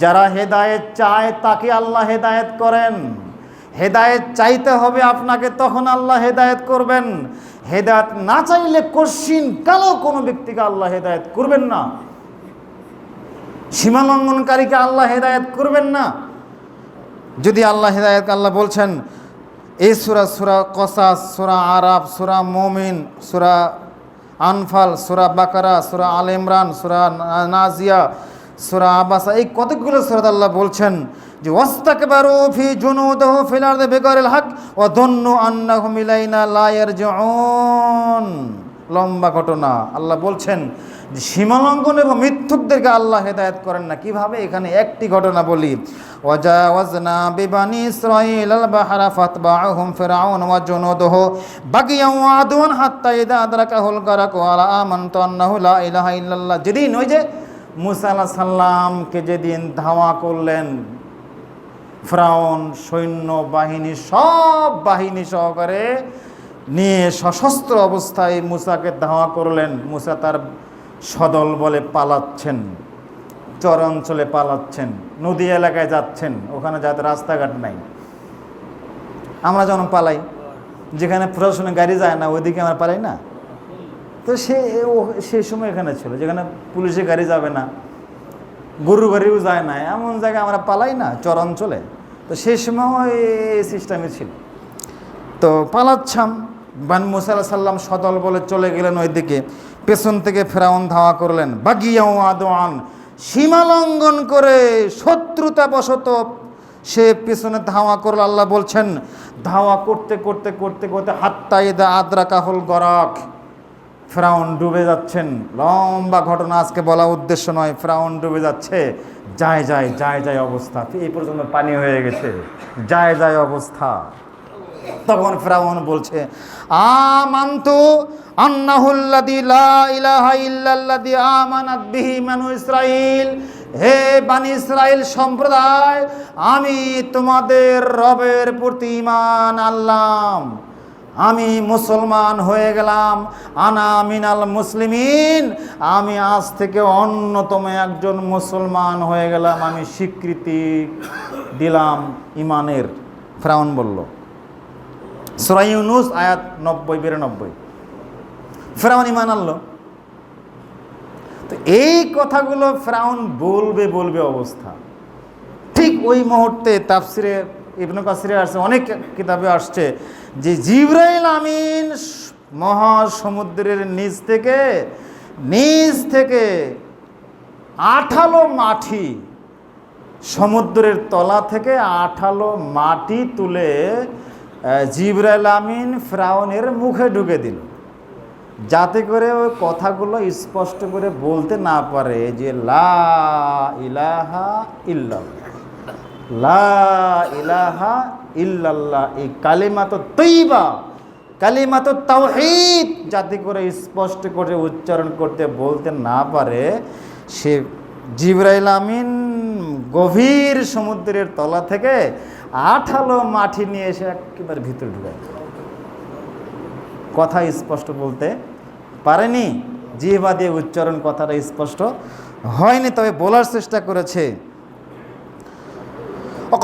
যারা হেদায়েত চায় তাকে আল্লাহ হেদায়েত করেন। হেদায়েত চাইতে হবে আপনাকে, তখন আল্লাহ হেদায়েত করবেন। হেদায়েত না চাইলে কোশ্চিন কালো কোনো ব্যক্তিকে আল্লাহ হেদায়েত করবেন না। সীমালঙ্ঘনকারীকে আল্লাহ হেদায়েত করবেন না। যদি আল্লাহ হেদায়েত, আল্লাহ বলছেন এই সূরা কসাস, সূরা আরাফ, সূরা মুমিন, সূরা আনফাল, সূরা বাকারা, সূরা আল ইমরান, সূরা নাজিয়া, সূরা আবাসা, এই কতগুলো সূরাতে আল্লাহ বলছেন যে ওয়াস্তাকবারু ফি জুনুদিহি ফিল আরদি বিগাইরিল হক ওয়া যন্নু আন্নাহুম ইলাইনা লা ইয়ারজিউন। লম্বা ঘটনা। আল্লাহ বলছেন যে সীমালঙ্ঘন এবং মিথ্যুকদেরকে আল্লাহ হেদায়েত করেন না। কিভাবে? এখানে একটি ঘটনা বলি, ওয়াজাওয়াজনা বিবানি ইসরাঈল আল বাহরা ফাতবাআহুম ফিরআউন ওয়া জুনুদুহু বাগিয়ান ওয়া আদওয়ান হাত্তা ইযা আদরাকাহুল গারাক ওয়া আমানতু আন্নাহু লা ইলাহা ইল্লাল্লাহ। যেদিন ওই যে মূসা আলাইহিস সালামকে যেদিন ধাওয়া করলেন, ফিরআউন সৈন্য বাহিনী, সব বাহিনী সহকারে নিয়ে সশস্ত্র অবস্থায় মূসাকে ধাওয়া করলেন। মূসা তার সদল বলে পালাচ্ছেন, চর অঞ্চলে পালাচ্ছেন, নদী এলাকায় যাচ্ছেন, ওখানে যাতে রাস্তাঘাট নাই। আমরা যখন পালাই, যেখানে প্রশাসনের গাড়ি যায় না ওইদিকে আমরা পালাই না, তো সেই সময় এখানে ছিল যেখানে পুলিশের গাড়ি যাবে না, গরু গাড়িও যায় না, এমন জায়গায় আমরা পালাই না, চর অঞ্চলে। তো সেই সময় এই সিস্টেমে ছিল। তো পালাচ্ছাম, মূসা আলাইহিস সালাম সদল বলে চলে গেলেন ওইদিকে, পেছন থেকে ফিরআউন ধাওয়া করলেন। বাগিয়াও আদওয়ান, সীমা লঙ্ঘন করে শত্রুতাবশত সে পিছনে ধাওয়া করল। আল্লাহ বলছেন ধাওয়া করতে করতে করতে করতে হাত্তা ইদা আদ্রাকাহুল গরাক, ফেরাউন ডুবে যাচ্ছেন। লম্বা ঘটনা আজকে বলা উদ্দেশ্য নয়। ফেরাউন ডুবে যাচ্ছে, যায় যায় যায় যায় অবস্থা, এই পর্যন্ত পানি হয়ে গেছে, যায় যায় অবস্থা। তখন ফেরাউন বলছে আমানতু আন্নাহুল্লাযী লা ইলাহা ইল্লাল্লাযী আমানাত বিহি বানু ইসরাঈল, হে বানি ইসরাইল সম্প্রদায়, আমি তোমাদের রবের প্রতি ঈমান আনলাম, আমি মুসলমান হয়ে গেলাম। আনা মিনাল মুসলিমিন, আমি আজ থেকে অন্যতম একজন মুসলমান হয়ে গেলাম, আমি স্বীকৃতি দিলাম ঈমানের। ফেরাউন বলল। সূরা ইউনূস আয়াত 90-92। ফেরাউন ঈমান আনলো। তো এই কথাগুলো ফেরাউন বলবে অবস্থা। ঠিক ওই মুহূর্তে তাফসিরে ইবনে কাসিরে আসছে, অনেক কিতাবে আসছে যে জিবরাইল আমিন মহাসমুদ্রের নিচ থেকে আঠালো মাটি, সমুদ্রের তলা থেকে আঠালো মাটি তুলে জিবরাইল আমিন ফেরাউনের মুখে ঢুকে দিল, যাতে করে ওই কথাগুলো স্পষ্ট করে বলতে না পারে যে লা ইলাহা ইল্লাল্লাহ, লা ইলাহা ইল্লাল্লাহ, এই কালিমাত তৈবা, কালিমাত তাওহীদ, যাতে করে স্পষ্ট করে উচ্চারণ করতে বলতে না পারে। সে জিবরাইল আমিন গভীর সমুদ্রের তলা থেকে আঠালো মাটি নিয়ে এসে একেবারে ভিতরে ঢুকায়, কথা স্পষ্ট বলতে পারেনি, জিহ্বা দিয়ে উচ্চারণ কথাটা স্পষ্ট হয়নি, তবে বলার চেষ্টা করেছে।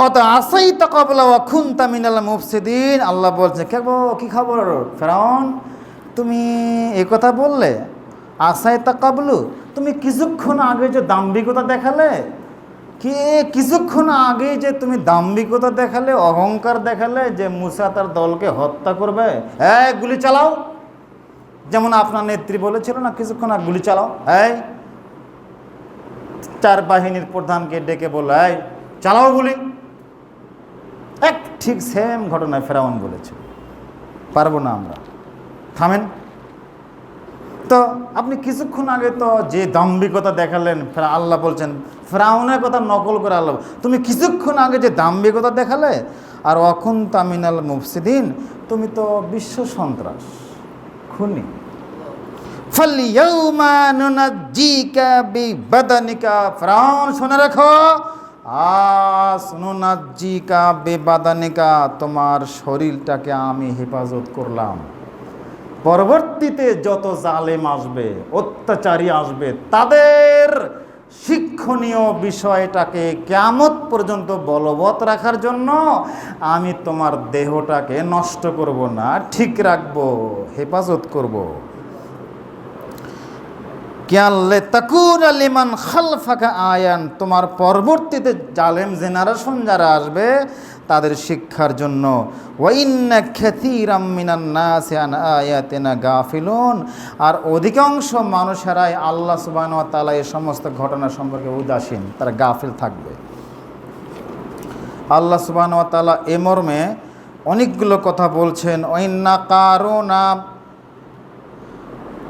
কত আসাইতা ক্বাবলা ওয়া কুনতা মিনাল মুফসিদিন, আল্লাহ বলছে কি খবর ফেরাউন, তুমি এই কথা বললে, আসাইতা ক্বাবলু, তুমি কিছুক্ষণ আগে যে দাম্ভিকতা দেখালে, কিছুক্ষণ আগে যে তুমি দাম্ভিকতা দেখালে, অহংকার দেখালে যে মুসা তার দলকে হত্যা করবে, গুলি চালাও, যেমন আপনার নেত্রী বলেছিল না কিছুক্ষণ আগে গুলি চালাও, চার বাহিনীর প্রধানকে ডেকে বলল চালাও গুলি, ঠিক সেম ঘটনায় ফেরাউন বলেছে পারবো না আমরা, থামেন। তো আপনি কিছুক্ষণ আগে তো যে দাম্ভিকতা দেখালেন, আল্লাহ বলছেন ফেরাউনের কথা নকল করে আল্লাহ, তুমি কিছুক্ষণ আগে যে দাম্ভিকতা দেখালে, আর অকুনতা মিনাল মুফসিদিন, তুমি তো বিশ্ব সন্ত্রাস, খুনি। ফালইয়াউমা নুনাজ্জিকা বিবাদানিকা, ফেরাউন শুনে রাখো, আজ নুনাজ্জিকা বিবাদানিকা, তোমার শরীরটাকে আমি হেফাজত করলাম। পরবর্তীতে যত জালেম আসবে, অত্যাচারী আসবে, তাদের শিক্ষণীয় বিষয়টাকে কিয়ামত পর্যন্ত বলবৎ রাখার জন্য আমি তোমার দেহটাকে নষ্ট করব না, ঠিক রাখবো, হেফাজত করব। কিয়াল্লে তাকুনা লিমান খালফাকা আয়ান, তোমার পরবর্তীতে জালেম জেনারেশন যারা আসবে তাদের শিক্ষার জন্য। ওয়া ইন্না কাসীরাম মিনান নাসি আন আয়াতিনা গাফিলুন, আর অধিকাংশ মানুষেরাই আল্লাহ সুবহানাহু ওয়া তাআলা এই সমস্ত ঘটনা সম্পর্কে উদাসীন, তারা গাফিল থাকবে। আল্লাহ সুবহানাহু ওয়া তাআলা এ মর্মে অনেকগুলো কথা বলছেন।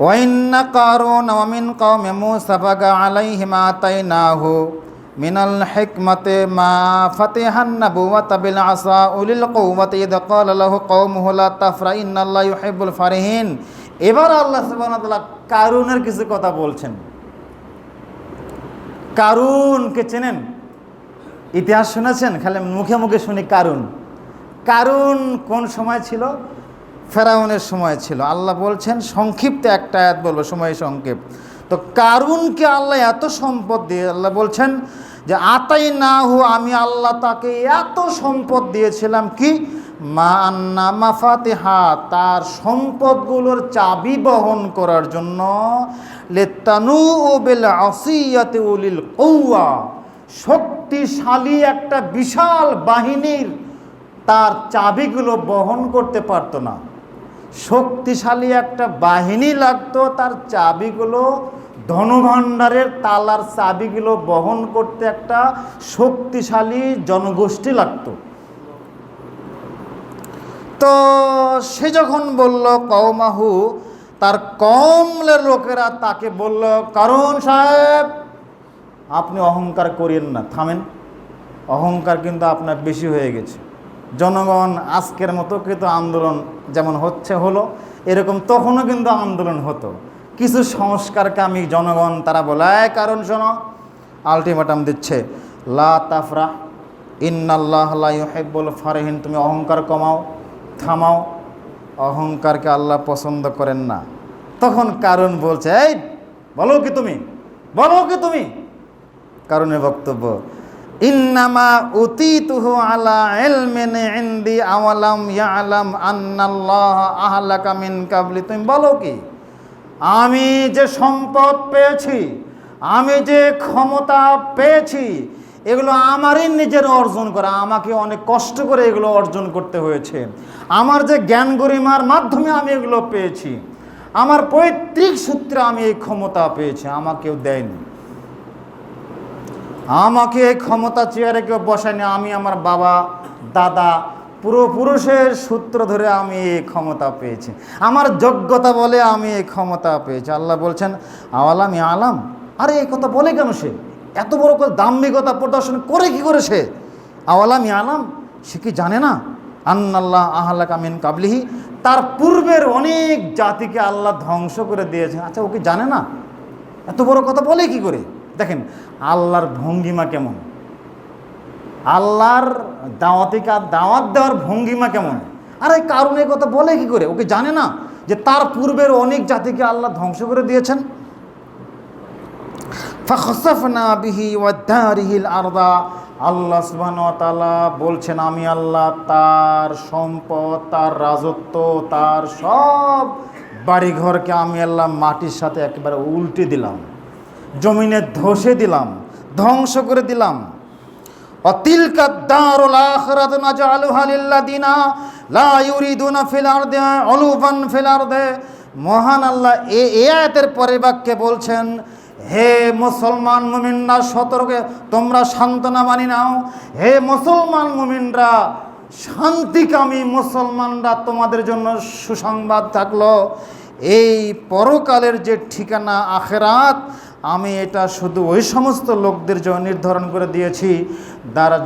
ওয়াইন্না কারুন ওয়া মিন কওমি মূসা বাগা আলাইহিম আতাইনাহু মিনাল হিকমাতি মা ফাতিহান নাবুওয়াতা বিল আসা উলিল কুওয়াতি ইয ক্বালা লাহু কওমুহু লা তাফরা ইন্নাল্লাহা ইউহিব্বুল ফারিহিন। এবার আল্লাহ সুবহানাহু ওয়া তাআলা কারুনের কিছু কথা বলছেন। কারুনকে চেনেন? ইতিহাস শুনেছেন? খালি মুখে মুখে শুনি কারুন কোন সময় ছিল? ফেরাউনের সময় ছিল। আল্লাহ বলছেন, সংক্ষিপ্ত একটা আয়াত বলবো, সময় সংক্ষেপ। তো কারুনকে আল্লাহ এত সম্পদ দিয়ে, আল্লাহ বলছেন যে আতাইনাহু, আমি আল্লাহ তাকে এত সম্পদ দিয়েছিলাম, কি মা আন্না মাফাতিহা, তার সম্পদগুলোর চাবি বহন করার জন্য, লিতানু বিল আসিয়াতি উলিল কুওয়া, শক্তিশালী একটা বিশাল বাহিনীর তার চাবিগুলো বহন করতে পারতো না। শক্তিশালী একটা বাহিনী লাগতো তার চাবিগুলো ধনভাণ্ডারের তালার চাবিগুলো বহন করতে একটা শক্তিশালী জনগোষ্ঠী লাগতো। তো সে যখন বলল কওমাহু, তার কওমের লোকেরা তাকে বলল, কারণ সাহেব আপনি অহংকার করিয়েন না, থামেন, অহংকার কিন্তু আপনার বেশি হয়ে গেছে। জনগণ আজকের মতো কিন্তু আন্দোলন যেমন হচ্ছে হলো, এরকম তখনও কিন্তু আন্দোলন হতো। কিছু সংস্কারকামী জনগণ তারা বলে, কারণ শোনো, আলটিমেটাম দিচ্ছে, লা তাফরাহ ইন্নাল্লাহ লা ইউহিব্বুল ফারিহিন, তুমি অহংকার কমাও, থামাও, অহংকারকে আল্লাহ পছন্দ করেন না। তখন কারণ বলছে, এই বলো কি তুমি, বলো কি তুমি? কারণের বক্তব্য, ইন্নামা উতিতুহু আলা ইলমিন ইনদি আওয়ালাম ইয়ালাম আন্নাল্লাহ আহলাকা মিন কাবলি, তুমি বলো কি, আমি যে সম্পদ পেয়েছি, আমি যে ক্ষমতা পেয়েছি, এগুলো আমারই নিজের অর্জন করা, আমাকে অনেক কষ্ট করে এগুলো অর্জন করতে হয়েছে। আমার যে জ্ঞান গরিমার মাধ্যমে আমি এগুলো পেয়েছি, আমার পৈতৃক সূত্রে আমি এই ক্ষমতা পেয়েছি, আমাকে কেউ দেয়নি, আমাকে এই ক্ষমতা চেয়ারে কেউ বসায়নি, আমি আমার বাবা দাদা পূর্বপুরুষের সূত্র ধরে আমি এই ক্ষমতা পেয়েছি, আমার যোগ্যতা বলে আমি এই ক্ষমতা পেয়েছি। আল্লাহ বলছেন আওয়ালাম আলাম, আরে এই কথা বলে কেন সে, এত বড় করে দাম্ভিকতা প্রদর্শন করে কি করে সে? আওয়ালাম আলাম, সে কি জানে না আন্নাল্লাহ আহলাকা মিন কাবলিহি, তার পূর্বের অনেক জাতিকে আল্লাহ ধ্বংস করে দিয়েছে। আচ্ছা ও কি জানে না? এত বড় কথা বলে কি করে? দেখেন আল্লাহর ভঙ্গিমা কেমন, আল্লাহর দাওয়াত দেওয়ার ভঙ্গিমা কেমন। আর এই কারণে কথা বলে কি করে? ওকে জানে না যে তার পূর্বের অনেক জাতিকে আল্লাহ ধ্বংস করে দিয়েছেন। ফাখসাফনা বিহি ওয়া দারিহিল আরদা, আল্লাহ সুবহানাহু ওয়া তাআলা বলছেন আমি আল্লাহ তার সম্পদ, তার রাজত্ব, তার সব বাড়িঘরকে আমি আল্লাহ মাটির সাথে একেবারে উল্টে দিলাম, জমিনে ধসে দিলাম, ধ্বংস করে দিলাম। অতিলকা দারুল আখিরাতু নাজআলুহা লিল্লাযিনা লা ইউরিদুনা ফিল আরদি উলুবান ফিল আরদি। মহান আল্লাহ এই আয়াতের পরের বাক্যে বলছেন, হে মুসলমান মুমিনরা সতর্ক, তোমরা সান্ত্বনা বাণী নাও, হে মুসলমান মুমিনরা, শান্তিকামী মুসলমানরা, তোমাদের জন্য সুসংবাদ থাকলো, এই পরকালের যে ঠিকানা আখিরাত, আমি এটা শুধু ওই সমস্ত লোকদের জন্য নির্ধারণ করে দিয়েছি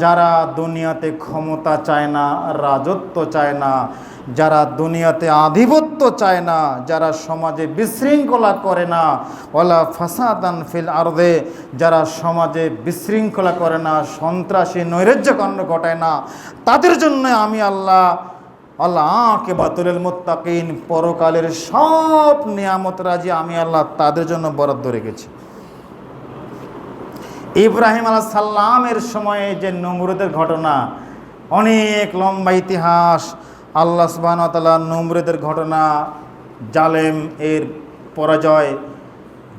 যারা দুনিয়াতে ক্ষমতা চায় না, রাজত্ব চায় না, যারা দুনিয়াতে আধিপত্য চায় না, যারা সমাজে বিশৃঙ্খলা করে না, ওয়ালা ফাসাদান ফিল আরদে, যারা সমাজে বিশৃঙ্খলা করে না, সন্ত্রাসী নৈরাজ্যকাণ্ড ঘটায় না, তাদের জন্য আমি আল্লাহ আকিবাতুল মুত্তাকিন, পরকালের সব নিয়ামত রাজি আমি আল্লাহ তাদের জন্য বরাদ্দ রেখেছি। ইব্রাহিম আলাইহিস সালামের সময়ে যে নমরুদের ঘটনা, অনেক লম্বা ইতিহাস। আল্লাহ সুবহানাহু ওয়া তাআলা নমরুদের ঘটনা, জালেম এর পরাজয়,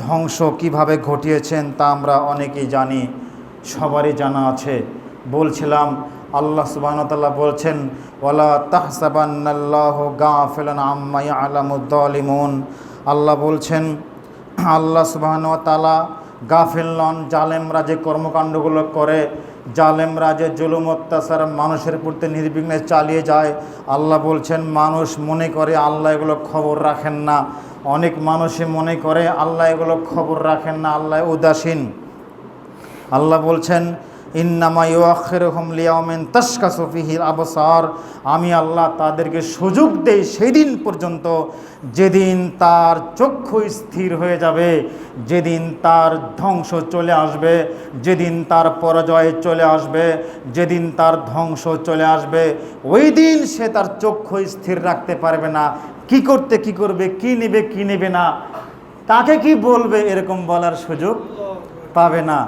ধ্বংস কিভাবে ঘটিয়েছেন তা আমরা অনেকেই জানি, সবারই জানা আছে। বলছিলাম আল্লাহ সুবহানাহু ওয়া তাআলা বলছেন, ওয়ালা তাহসাবান্নাল্লাহু গাফিলান আম্মা ইয়ালামুদ যালিমুন। আল্লাহ বলছেন, আল্লাহ সুবহানাহু ওয়া তাআলা গাফিল নন, জালেমরা যে কর্মকাণ্ডগুলো করে, জালেমরা যে জুলুম অত্যাচার মানুষের প্রতি নির্বিঘ্নে চালিয়ে যায়, আল্লাহ বলছেন মানুষ মনে করে আল্লাহ এগুলো খবর রাখেন না। অনেক মানুষই মনে করে আল্লাহ এগুলো খবর রাখেন না, আল্লাহ উদাসীন। আল্লাহ বলছেন ইন্নামা ইউআখিরুহুম লিয়াউমিন তাশখাসু ফীহিল আবসার, আমি আল্লাহ তাদেরকে সুযোগ দেই সেই দিন পর্যন্ত যেদিন তার চক্ষু স্থির হয়ে যাবে, যেদিন তার ধ্বংস চলে আসবে, যেদিন তার পরাজয় চলে আসবে, যেদিন তার ধ্বংস চলে আসবে, ওই দিন সে তার চক্ষু স্থির রাখতে পারবে না। কি করতে কি করবে, কি নেবে কি নেবে না, কাকে কি বলবে এরকম বলার সুযোগ পাবে না।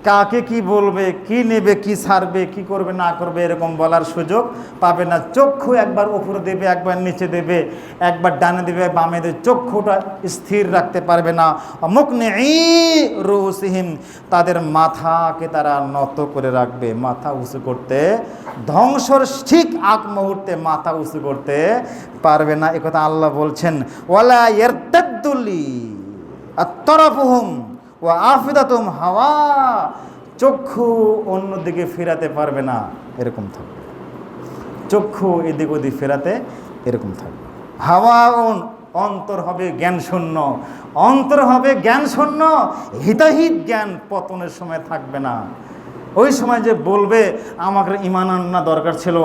কাকে কি বলবে, কি নেবে কি ছাড়বে, কি করবে না করবে এরকম বলার সুযোগ পাবে না। চক্ষু একবার উপরে দেবে, একবার নিচে দেবে, একবার ডানে দেবে, বামে দেবে, চক্ষুটা স্থির রাখতে পারবে না। মুকনিঈ রুসিহিম, তাদের মাথাকে তারা নত করে রাখবে, মাথা উঁচু করতে, ধ্বংসর ঠিক আগ মুহূর্তে মাথা উঁচু করতে পারবে না। একথা আল্লাহ বলছেন, ওয়ালা ইয়ারতাদ্দুলি আত-তারাফুহুম ওয়া আফিদাতুহুম হাওয়া, চক্ষু অন্যদিকে ফেরাতে পারবে না, এরকম থাকবে। চক্ষু এদিক ওদিক ফেরাতে এরকম থাকবে। হাওয়াউন, অন্তর হবে জ্ঞান শূন্য, অন্তর হবে জ্ঞান শূন্য, হিতাহিত জ্ঞান পতনের সময় থাকবে না। ওই সময় যে বলবে আমাকে ইমান আনা দরকার ছিল,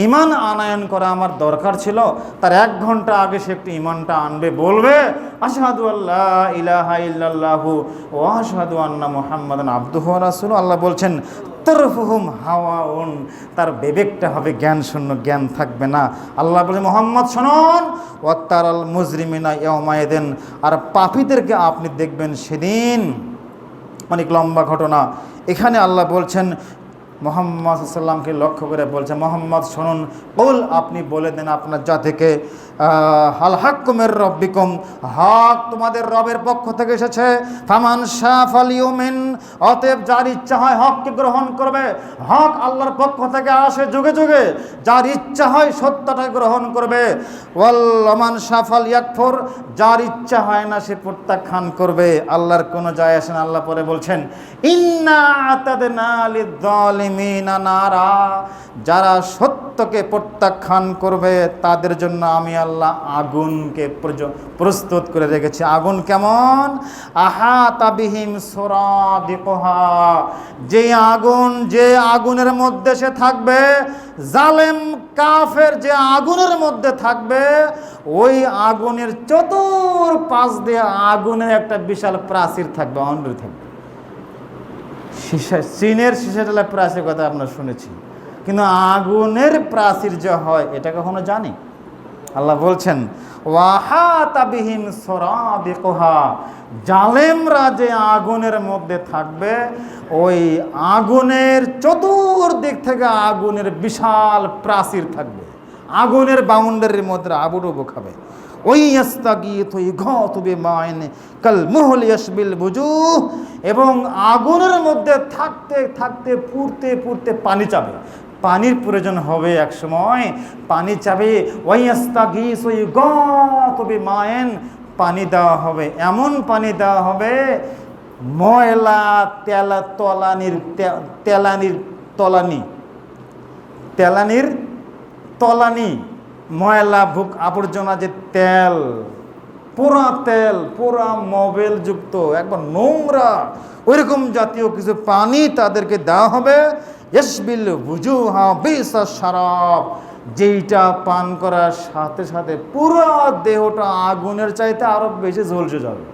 ইমান আনায়ন করা আমার দরকার ছিল, তার 1 ঘন্টা আগে সে একটু ইমানটা আনবে, বলবে আশহাদু আল্লা ইলাহা ইল্লাল্লাহু ওয়া আশহাদু আন্না মুহাম্মাদান আবদুহু ওয়া রাসূলুহু। আল্লাহ বলছেন তারফুহুম হাওয়াউন, তার বিবেকটা হবে জ্ঞান শূন্য, জ্ঞান থাকবে না। আল্লাহ বলে মুহাম্মদ শুনুন, ওয়াতারাল মুজরিমিনা ইয়াউমাইদিন, আর পাপীদেরকে আপনি দেখবেন সেদিন। অনেক লম্বা ঘটনা। এখানে আল্লাহ বলছেন মুহাম্মদ সাল্লাল্লাহু আলাইহি ওয়াসাল্লামকে লক্ষ্য করে বলছেন, মুহাম্মদ শুনুন, কুল, আপনি বলে দেন আপনার জাতিকে, হাল হাক্কু মির রাব্বিকুম, হক তোমাদের রবের পক্ষ থেকে এসেছে। ফামান শাআ ফালিউমিন, অতএব যার ইচ্ছা হয় হককে গ্রহণ করবে। হক আল্লাহর পক্ষ থেকে আসে যুগে যুগে, যার ইচ্ছা হয় সত্যটা গ্রহণ করবে। ওয়াল মান শাআ ফালইয়াকফুর, যার ইচ্ছা হয় না সে প্রত্যাখ্যান করবে। আল্লাহর কোনো যায় আসে না। আল্লাহ পরে বলছেন ইন্না আতাদনা লিয-যালিমিনা নারা, যারা সত্যকে প্রত্যাখ্যান করবে তাদের জন্য আমি আল্লাহ আগুনকে প্রস্তুত করে রেখেছি। আগুন কেমন? আহাতা বিহিম সুরাদিকুহা, যে আগুনের মধ্যে সে থাকবে, জালেম কাফের যে আগুনের মধ্যে থাকবে, ওই আগুনের চতুর্পাশ দিয়ে আগুনের একটা বিশাল প্রাচীর থাকবে, অন্ধকার থাকবে। চীনের সীসাডালা প্রাচীর কথা আপনারা শুনেছি, কিন্তু আগুনের প্রাচীর যে হয় এটা কখনো জানি? আল্লাহ বলছেন ওয়াহাতা বিহিম সুরাদিকুহা, জালেমরা যে আগুনের মধ্যে থাকবে, ওই আগুনের চতুর্দিক থেকে আগুনের বিশাল প্রাচীর থাকবে, আগুনের বাউন্ডারির মধ্যে আবুডুবু খাবে। ওই ইয়াস্তাগীথু ইগাতু বিমাইন কাল মুহল ইয়াশবিল বুজুহ, এবং আগুনের মধ্যে থাকতে থাকতে পুড়তে পুড়তে পানি চাবে, পানির প্রয়োজন হবে এক সময়, পানি চাবে। ওই ইয়াস্তাগীথু ইগাতু বিমাইন, পানি দেওয়া হবে, এমন পানি দেওয়া হবে ময়লা তলানি, ময়লা ভুক আবর্জনা, যে তেল, পুরা মোবিল যুক্ত একবার নোংরা, ওইরকম জাতীয় কিছু পানি তাদেরকে দেওয়া হবে। ইয়াশবিল বুজুহা বিসা শারাব, যেইটা পান করার সাথে সাথে পুরো দেহটা আগুনের চাইতে আরো বেশি ঝলসে যাবে।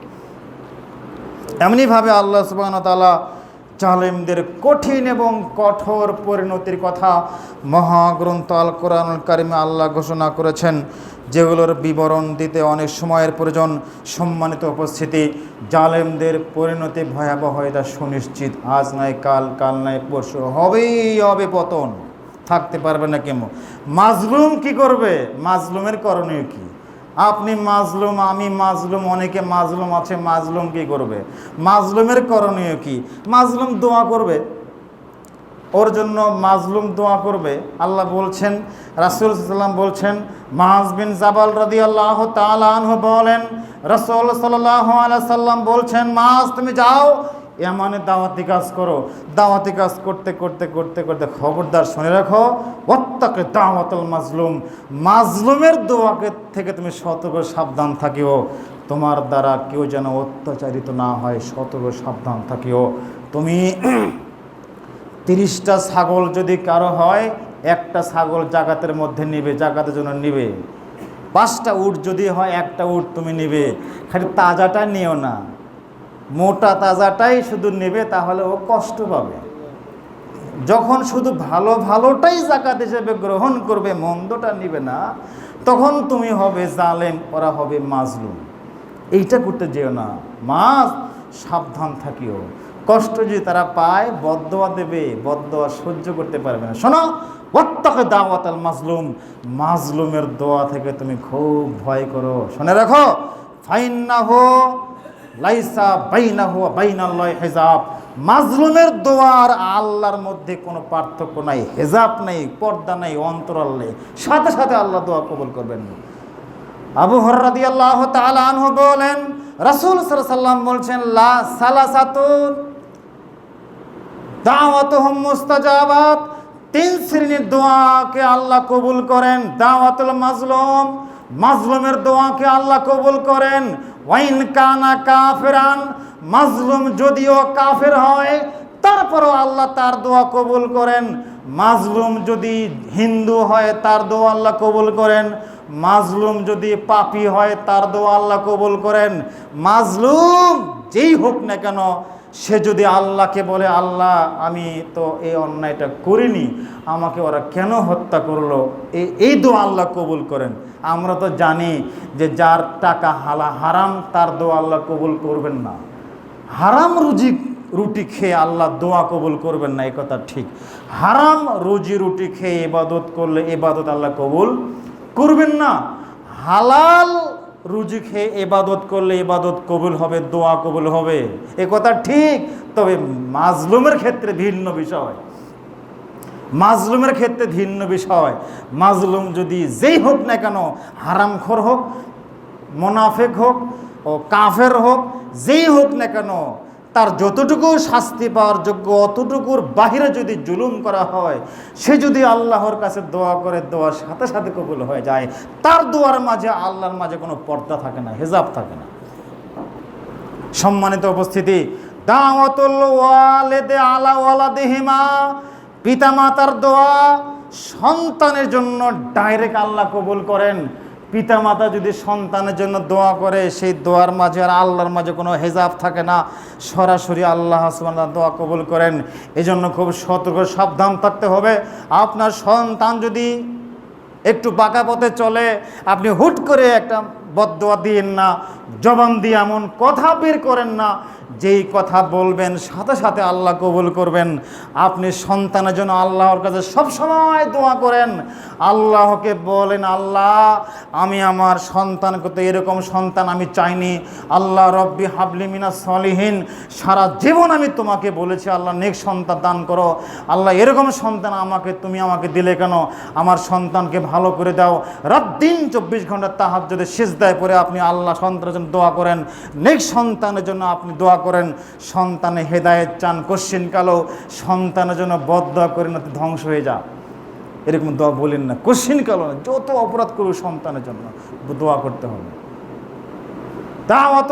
এমনিভাবে আল্লাহ সুবহানাহু ওয়া তাআলা জালেমদের কঠিন এবং কঠোর পরিণতির কথা মহাগ্রন্থ আল কোরআনুল কারিমে আল্লাহ ঘোষণা করেছেন, যেগুলোর বিবরণ দিতে অনেক সময়ের প্রয়োজন। সম্মানিত উপস্থিতি, জালেমদের পরিণতি ভয়াবহ, এটা সুনিশ্চিত। আজ নয় কাল, কাল নয় পরশু, হবেই হবে পতন, থাকতে পারবে না কেমন। মাজলুম কি করবে? মাজলুমের করণীয় কি? আপনি মাজলুম, আমি মাজলুম, অনেকে মাজলুম আছে, মাজলুম কি করবে? মাজলুমের করণীয় কি? মাজলুম দোয়া করবে, ওর জন্য মাজলুম দোয়া করবে। আল্লাহ বলছেন, রাসূল সাল্লাল্লাহু আলাইহি ওয়াসাল্লাম বলছেন, মুআয বিন জাবাল রাদিয়াল্লাহু তাআলা আনহু বলেন, রাসূল সাল্লাল্লাহু আলাইহি ওয়াসাল্লাম বলছেন, মুআয তুমি যাও ইয়ামানে দাওয়াতি কাজ করো। দাওয়াতি কাজ করতে করতে করতে করতে খবরদার শুনে রাখো, ওয়াত্তাকি দাওয়াতুল মাজলুম, মাজলুমের দোয়াকে থেকে তুমি সতর্ক সাবধান থাকিও। তোমার দ্বারা কেউ যেন অত্যাচারিত না হয়, সতর্ক সাবধান থাকিও। তুমি 30টা ছাগল যদি কারো হয়, একটা ছাগল জাকাতের মধ্যে নিবে, জাকাতের জন্য নিবে। 5টা উট যদি হয়, একটা উট তুমি নিবে। খালি তাজাটা নিও না, মোটা তাজাটাই শুধু নেবে, তাহলে ও কষ্ট পাবে। যখন শুধু ভালো ভালোটাই জাকাত হিসেবে গ্রহণ করবে, মন্দটা নিবে না, তখন তুমি হবে জালেম, ওরা হবে মাজলুম। এইটা করতে যেও না, সাবধান থাকিও। কষ্ট যদি তারা পায়, বদদোয়া দেবে, বদদোয়া সহ্য করতে পারবে না। শোনো, ওয়াত্তাকি দাওয়াতাল মাজলুম, মাজলুমের দোয়া থেকে তুমি খুব ভয় করো। শুনে রাখো, ফাইন্নাহু লাইসা বাইনাহু ওয়া বাইনাল্লাহি হিজাব, মাজলুমের দোয়া আর আল্লাহর মধ্যে কোনো পার্থক্য নাই, হিজাব নেই, পর্দা নেই, অন্তরাল নেই, সাথে সাথে আল্লাহ দোয়া কবুল করবেন। আবু হুরায়রা রাদিয়াল্লাহু তাআলা আনহু বলেন, রাসূল সাল্লাল্লাহু আলাইহি ওয়াসাল্লাম বলছেন, লা সালাসাতুন দাওয়াতুহুম মুস্তাজাবাত, তিন শ্রেণীর দোয়াকে আল্লাহ কবুল করেন। দাওয়াতুল মাজলুম, মাজলুমের দোয়াকে আল্লাহ কবুল করেন। ওয়াইন কানা কাফিরান, মাজলুম যদিও কাফের হয় তারপরও আল্লাহ তার দোয়া কবুল করেন। মাজলুম যদি হিন্দু হয় তার দোয়া আল্লাহ কবুল করেন। মাজলুম যদি পাপী হয় তার দোয়া আল্লাহ কবুল করেন। মাজলুম যেই হোক না কেন, সে যদি আল্লাহকে বলে, আল্লাহ আমি তো এই অন্যায়টা করিনি, আমাকে ওরা কেন হত্যা করলো, এই দোয়া আল্লাহ কবুল করেন। আমরা তো জানি যে যার টাকা হারাম তার দোয়া আল্লাহ কবুল করবেন না। হারাম রুটি খেয়ে আল্লাহ দোয়া কবুল করবেন না, এই কথা ঠিক। হারাম রুটি খেয়ে ইবাদত করলে ইবাদত আল্লাহ কবুল করবেন না। হালাল রুজি খেয়ে ইবাদত করলে ইবাদত কবুল হবে, দোয়া কবুল হবে, এ কথা ঠিক। তবে মাজলুমের ক্ষেত্রে ভিন্ন বিষয়। মাজলুমের ক্ষেত্রে ভিন্ন বিষয়। মাজলুম যদি যেই হোক না কেন, হারামখোর হোক, মুনাফিক হোক ও কাফের হোক, যেই হোক না কেন, তার যতটুকু শাস্তি পাওয়ার যোগ্য অতটুকুর বাহিরে যদি জুলুম করা হয়, সে যদি আল্লাহর কাছে দোয়া করে, দোয়ার সাথে সাথে কবুল হয়ে যায়। তার দোয়ার মাঝে আল্লাহর মাঝে কোনো পর্দা থাকে না, হিজাব থাকে না। সম্মানিত উপস্থিতি, দাওয়াতুল ওয়ালিদি আলা ওয়ালাদিহিমা, পিতামাতার দোয়া সন্তানের জন্য ডাইরেক্ট আল্লাহ কবুল করেন। পিতামাতা যদি সন্তানের জন্য দোয়া করে, সেই দোয়ার মাঝে আর আল্লাহর মাঝে কোনো হেজাব থাকে না, সরাসরি আল্লাহ সুবহানাহু ওয়া তাআলা দোয়া কবুল করেন। এজন্য খুব সতর্ক সাবধান থাকতে হবে। আপনার সন্তান যদি একটু বাঁকা পথে চলে, আপনি হুট করে একটা বদদোয়া দিয়েন না, জবান দিয়ে এমন কথা বের করেন না যেই কথা বলবেন সাথে সাথে আল্লাহ কবুল করবেন। আপনি সন্তানের জন্য আল্লাহর কাছে সবসময় দোয়া করেন। আল্লাহকে বলেন, আল্লাহ আমি আমার সন্তানকে তো এরকম সন্তান আমি চাইনি, আল্লাহ রব্বি হাবলি মিনাস সলিহিন, সারা জীবন আমি তোমাকে বলেছি আল্লাহ নেক সন্তান দান করো, আল্লাহ এরকম সন্তান তুমি আমাকে দিলে কেন, আমার সন্তানকে ভালো করে দাও। রাত দিন 24 ঘন্টা তাহাজ্জুদে সিজদায় পড়ে আপনি আল্লাহ সন্তানের জন্য দোয়া করেন, নেক সন্তানের জন্য আপনি দোয়া করেন। সন্তানে হেদায়েত চান, কোশ্চিন কালো সন্তানের জন্য বদদোয়া করেন না ধ্বংস হয়ে যা, এরকম দোয়া বলেন না। কোশ্চিন কালো না, যত অপরাধ করবে সন্তানের জন্য দোয়া করতে হবে। দাওয়াত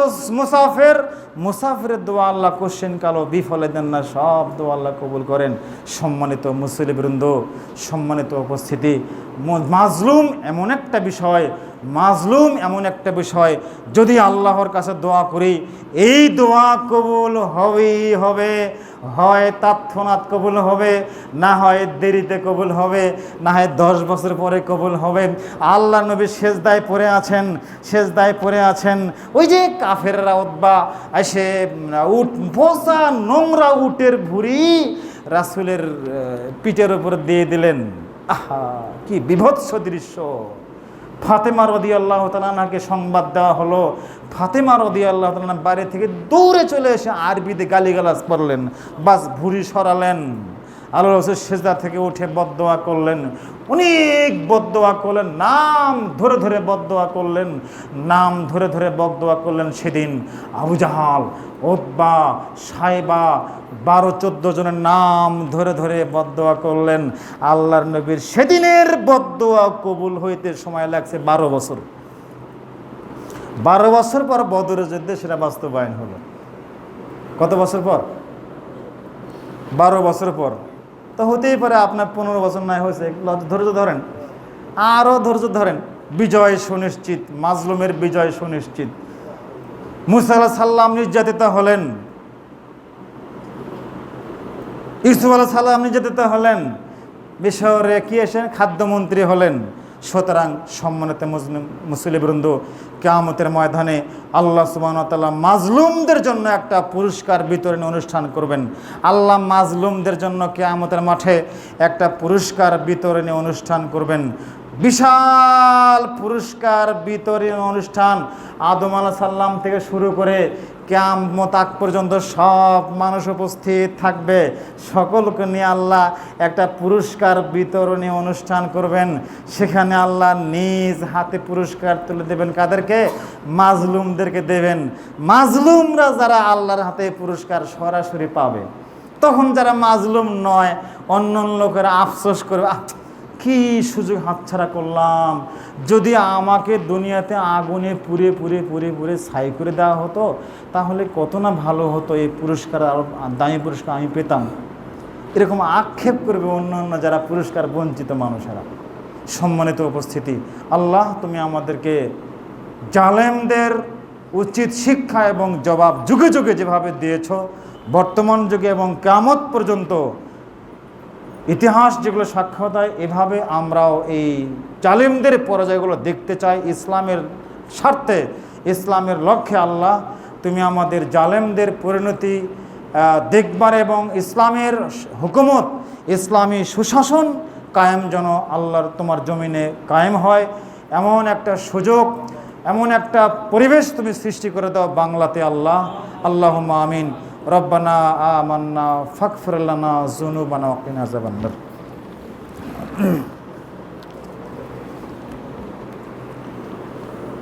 মুসাফিরের দোয়া আল্লাহ কোশ্চিন কালো বিফলে দেন না, সব দোয়া আল্লাহ কবুল করেন। সম্মানিত মুসলিমবৃন্দ, সম্মানিত উপস্থিতি, মাজলুম এমন একটা বিষয় যদি আল্লাহর কাছে দোয়া করি, এই দোয়া কবুল হবেই হবে। হয় তৎক্ষণাৎ কবুল হবে, না হয় দেরিতে কবুল হবে, না হয় 10 বছর পরে কবুল হবে। আল্লাহ নবী সেজদায় পড়ে আছেন, ওই যে কাফেররা উতবা এসে পচা নোংরা উটের ভুঁড়ি রাসূলের পিঠের উপর দিয়ে দিলেন। আহা, কি বিভৎস দৃশ্য! ফাতেমা রাদিয়াল্লাহু তাআলা আনহাকে সংবাদ দেওয়া হলো। ফাতেমা রাদিয়াল্লাহু তাআলা বাড়ি থেকে দৌড়ে চলে এসে আরবিতে গালিগালাজ করলেন, বাস ভুঁড়ি সরালেন। আল্লাহর রাসূল সিজদা থেকে উঠে বদদোয়া করলেন, অনেক বদদোয়া করলেন, নাম ধরে ধরে বদদোয়া করলেন। সেদিন আবু জাহাল, উতবা, সাইবা 12-14 জনের নাম ধরে ধরে বদদোয়া করলেন। আল্লাহর নবীর সেদিনের বদদোয়া কবুল হইতে সময় লাগছে 12 বছর। 12 বছর পর বদরের যুদ্ধে সেটা বাস্তবায়ন হলো। কত বছর পর? 12 বছর পর। তো হতেই পারে আপনার 15 বছর নাই হয়েছে, ধৈর্য ধরেন, আরও ধৈর্য ধরেন, বিজয় সুনিশ্চিত, মাজলুমের বিজয় সুনিশ্চিত। মুসা আলাইহিস সালাম নির্যাতিত হলেন, ইউসুফ আলাইহিস সালাম নির্যাতিত হলেন, মিশরে কি এসেন খাদ্যমন্ত্রী হলেন। সুতরাং সম্মানিত মুসলিমবৃন্দ, কিয়ামতের ময়দানে আল্লাহ সুবহানাহু ওয়া তাআলা মাজলুমদের জন্য একটা পুরস্কার বিতরণী অনুষ্ঠান করবেন। আল্লাহ মাজলুমদের জন্য কিয়ামতের মাঠে একটা পুরস্কার বিতরণী অনুষ্ঠান করবেন। বিশাল পুরস্কার বিতরণ অনুষ্ঠান আদম আলাইহিস সালাম থেকে শুরু করে কিয়ামত আগ পর্যন্ত সব মানুষ উপস্থিত থাকবে। সকলকে নিয়ে আল্লাহ একটা পুরস্কার বিতরণী অনুষ্ঠান করবেন। সেখানে আল্লাহ নিজ হাতে পুরস্কার তুলে দেবেন। কাদেরকে? মাজলুমদেরকে দেবেন। মাজলুমরা যারা আল্লাহর হাতে পুরস্কার সরাসরি পাবে, তখন যারা মাজলুম নয় অন্য লোকেরা আফসোস করবে, কি সুযোগ হাতছাড়া করলাম, যদি আমাকে দুনিয়াতে আগুনে পুড়ে পুড়ে পুড়ে পুড়ে ছাই করে দেওয়া হতো তাহলে কত না ভালো হতো, এই পুরস্কার আরও দামি পুরস্কার আমি পেতাম। এরকম আক্ষেপ করবে অন্য অন্য যারা পুরস্কার বঞ্চিত মানুষেরা। সম্মানিত উপস্থিতি, আল্লাহ তুমি আমাদেরকে জালেমদের উচিত শিক্ষা এবং জবাব যুগে যুগে যেভাবে দিয়েছ, বর্তমান যুগে এবং কিয়ামত পর্যন্ত ইতিহাস যেগুলো সাক্ষ্য দেয়, এভাবে আমরাও এই জালেমদের পরাজয়গুলো দেখতে চাই ইসলামের স্বার্থে, ইসলামের লক্ষ্যে। আল্লাহ তুমি আমাদের জালেমদের পরিণতি দেখবার এবং ইসলামের হুকুমত, ইসলামী সুশাসন কায়েম যেন আল্লাহর তোমার জমিনে কায়েম হয়, এমন একটা সুযোগ, এমন একটা পরিবেশ তুমি সৃষ্টি করে দাও বাংলাতে আল্লাহ। আল্লাহুম্মা আমিন। রব্বানা আমান্না ফাগফির লানা যুনুবানা ওয়া কিনা আযাবান্নার।